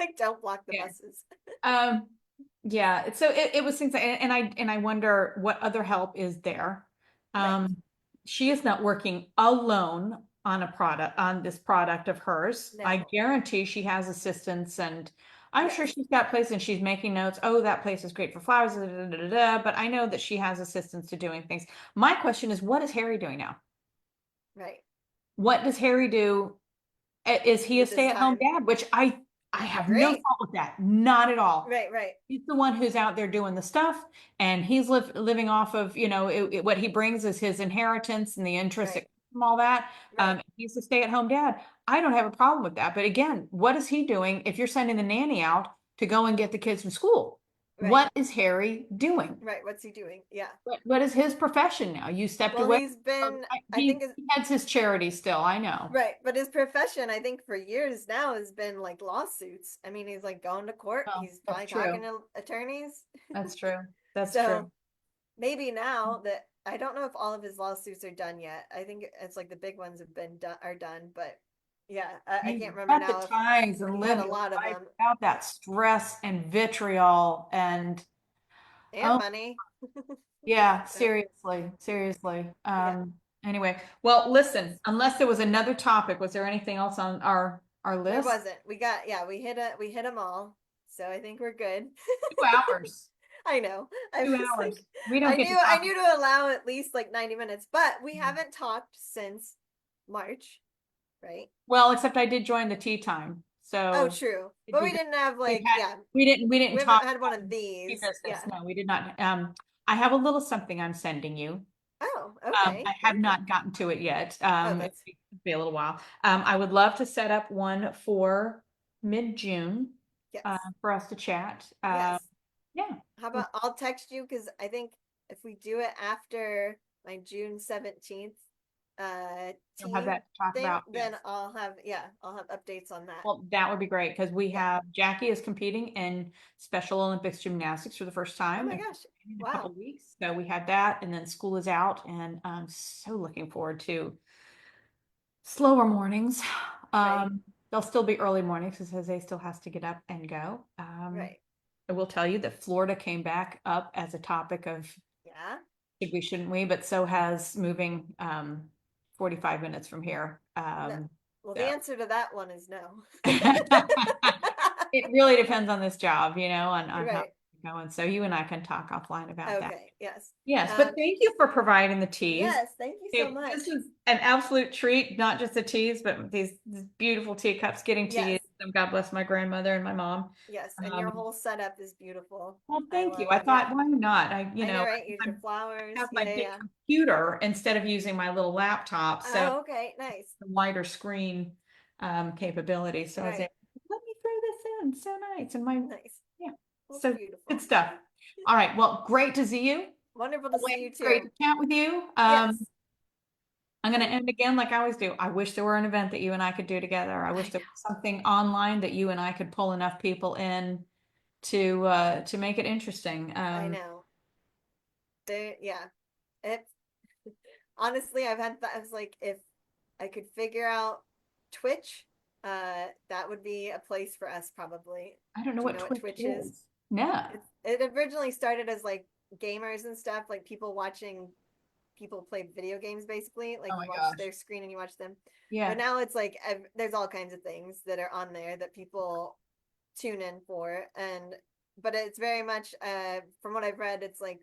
Like don't block the Yeah. buses. Um, yeah, so it was things and I wonder what other help is there. Right. Um, she is not working alone on this product of hers. I No. guarantee she has assistants and I'm sure Yes. she's got places and she's making notes. Oh, that place is great for flowers, da, da, da, da, da, but I know that she has assistants to doing things. My question is, what is Harry doing now? Right. What does Harry do? Is he a With this stay-at-home time. dad? Which I have no Great. fault with that. Not at all. Right, right. He's the one who's out there doing the stuff, and he's living off of, what he brings is his inheritance and the interest that Right. comes from all that. Right. He's a stay-at-home dad. I don't have a problem with that. But again, what is he doing if you're sending the nanny out to go and get the kids from school? Right. What is Harry doing? Right. What's he doing? Yeah. What is his profession now? You stepped Well, away he's from, been, I he think, his, he heads his charity still, I know. right. But his profession, I think, for years now has been like lawsuits. I mean, he's like going to court. Well, He's that's probably talking true. to attorneys. That's true. That's true. So maybe now that I don't know if all of his lawsuits are done yet. I think it's like the big ones have been done are done, but yeah, I He's can't remember got the now if times and he had lived a the lot of life them without that stress and vitriol and and oh money. yeah, But seriously, seriously. yeah, Anyway, well, listen, yes. unless there was another topic, was there anything else on our There list? wasn't. Yeah, we hit them all. So I think we're good. 2 hours. I know. I Two was like hours. We don't get to I talk. knew to allow at least like 90 minutes, but we haven't talked since March, right? Well, except I did join the tea time. Oh, So true. we But we did didn't have we've like had yeah, we didn't we haven't talk had one of tea these. business. Yeah. No, we did not. I have a little something I'm sending you. Oh, I okay. have Very cool. not gotten to it yet. Oh, It'll that's be a little while. I would love to set up one for mid-June yes. for us to chat. Yes. Yeah, How we'll, about I'll text you because I think if we do it after my June 17th we'll have teen that to talk thing, about. then Yes. I'll have updates on that. Well, that would be great because we Yeah. have Jackie is competing in Special Olympics gymnastics for the first Oh time my gosh. in a couple Wow. of weeks. So we had that, and then school is out, and I'm so looking forward to slower mornings. Right. They'll still be early mornings because Jose still has to get up and go. Right. I will tell you that Florida came back up as a topic of Yeah. should we, shouldn't we, but so has moving 45 minutes from here. No. Well, the So answer to that one is no. it really depends on this job, on how Right. it's going. So you and I can talk offline about that. Okay. Yes. Yes, but Um, thank you for providing the teas. yes. Thank you so This much. is an absolute treat, not just the teas, but these beautiful teacups getting to Yes. use them. God bless my grandmother and my mom. Yes. And your Um, whole setup is beautiful. well, I thank you. love, I yeah. thought, why not? I know, right? Use I your flowers. have my Yeah. big Yeah. computer instead of using my little laptop, so Oh, okay. Nice. the wider screen capability. So I was Right. able, let me throw this in. So nice. And Nice. yeah, Well, it's so good beautiful. stuff. All right. Well, great to see you. Wonderful to see you Always great too. to chat with you. Yes. I'm going to And end again like I always do. I wish there were an event that you and I could do together. I I wish there know. was something online that you and I could pull enough people in to make it interesting. I know. There, yeah. It honestly, I was like, if I could figure out Twitch, that would be a place for us probably. I don't know Do you what know what Twitch Twitch is? is. No. It originally started as like gamers and stuff, like people watching people play video games basically. Oh Like you my watch gosh. their screen and you watch them. But Yeah. now it's like there's all kinds of things that are on there that people tune in for, and but it's very much from what I've read, it's like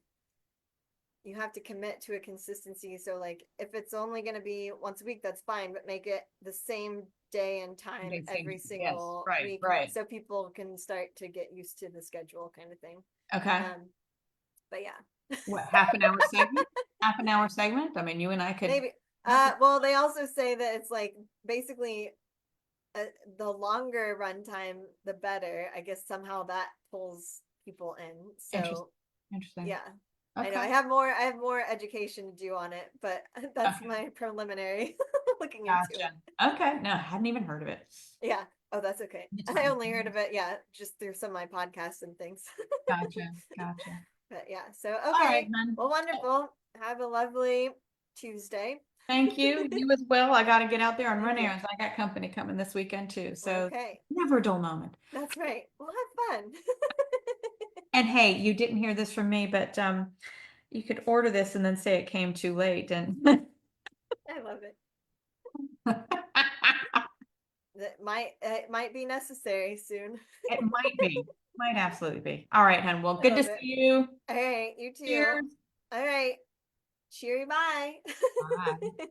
you have to commit to a consistency. So like if it's only going to be once a week, that's fine, but make it the same day and time every Yes. single Right. week Right. so people can start to get used to the schedule kind of thing. Okay. Um, but yeah. What, half an hour segment? Half an hour segment? I mean, you and I could. Maybe. Well, they also say that it's like basically uh, the longer runtime, the better. I guess somehow that pulls people in. Interesting. So Interesting. yeah, I know Okay. I have more education to do on it, but that's Okay. my preliminary looking into it. Gotcha. Okay. No, I hadn't even heard of it. Yeah. Oh, that's okay. It's I fine. only heard of it, yeah, just through some of my podcasts and things. Gotcha. Gotcha. But yeah, so All right, okay. man. Well, wonderful. Have a lovely Tuesday. Thank you. You as well. I got to get out there and Thank run you. errands. I got company coming this weekend too. So Okay. never a dull moment. That's right. We'll have fun. And hey, you didn't hear this from me, but you could order this and then say it came too late. And I love it. it That might it might be necessary soon. might be. Might absolutely be. All right, hon. Well, I good to love see it. you. All right, you too. Cheers. All right. Cheery bye. Bye.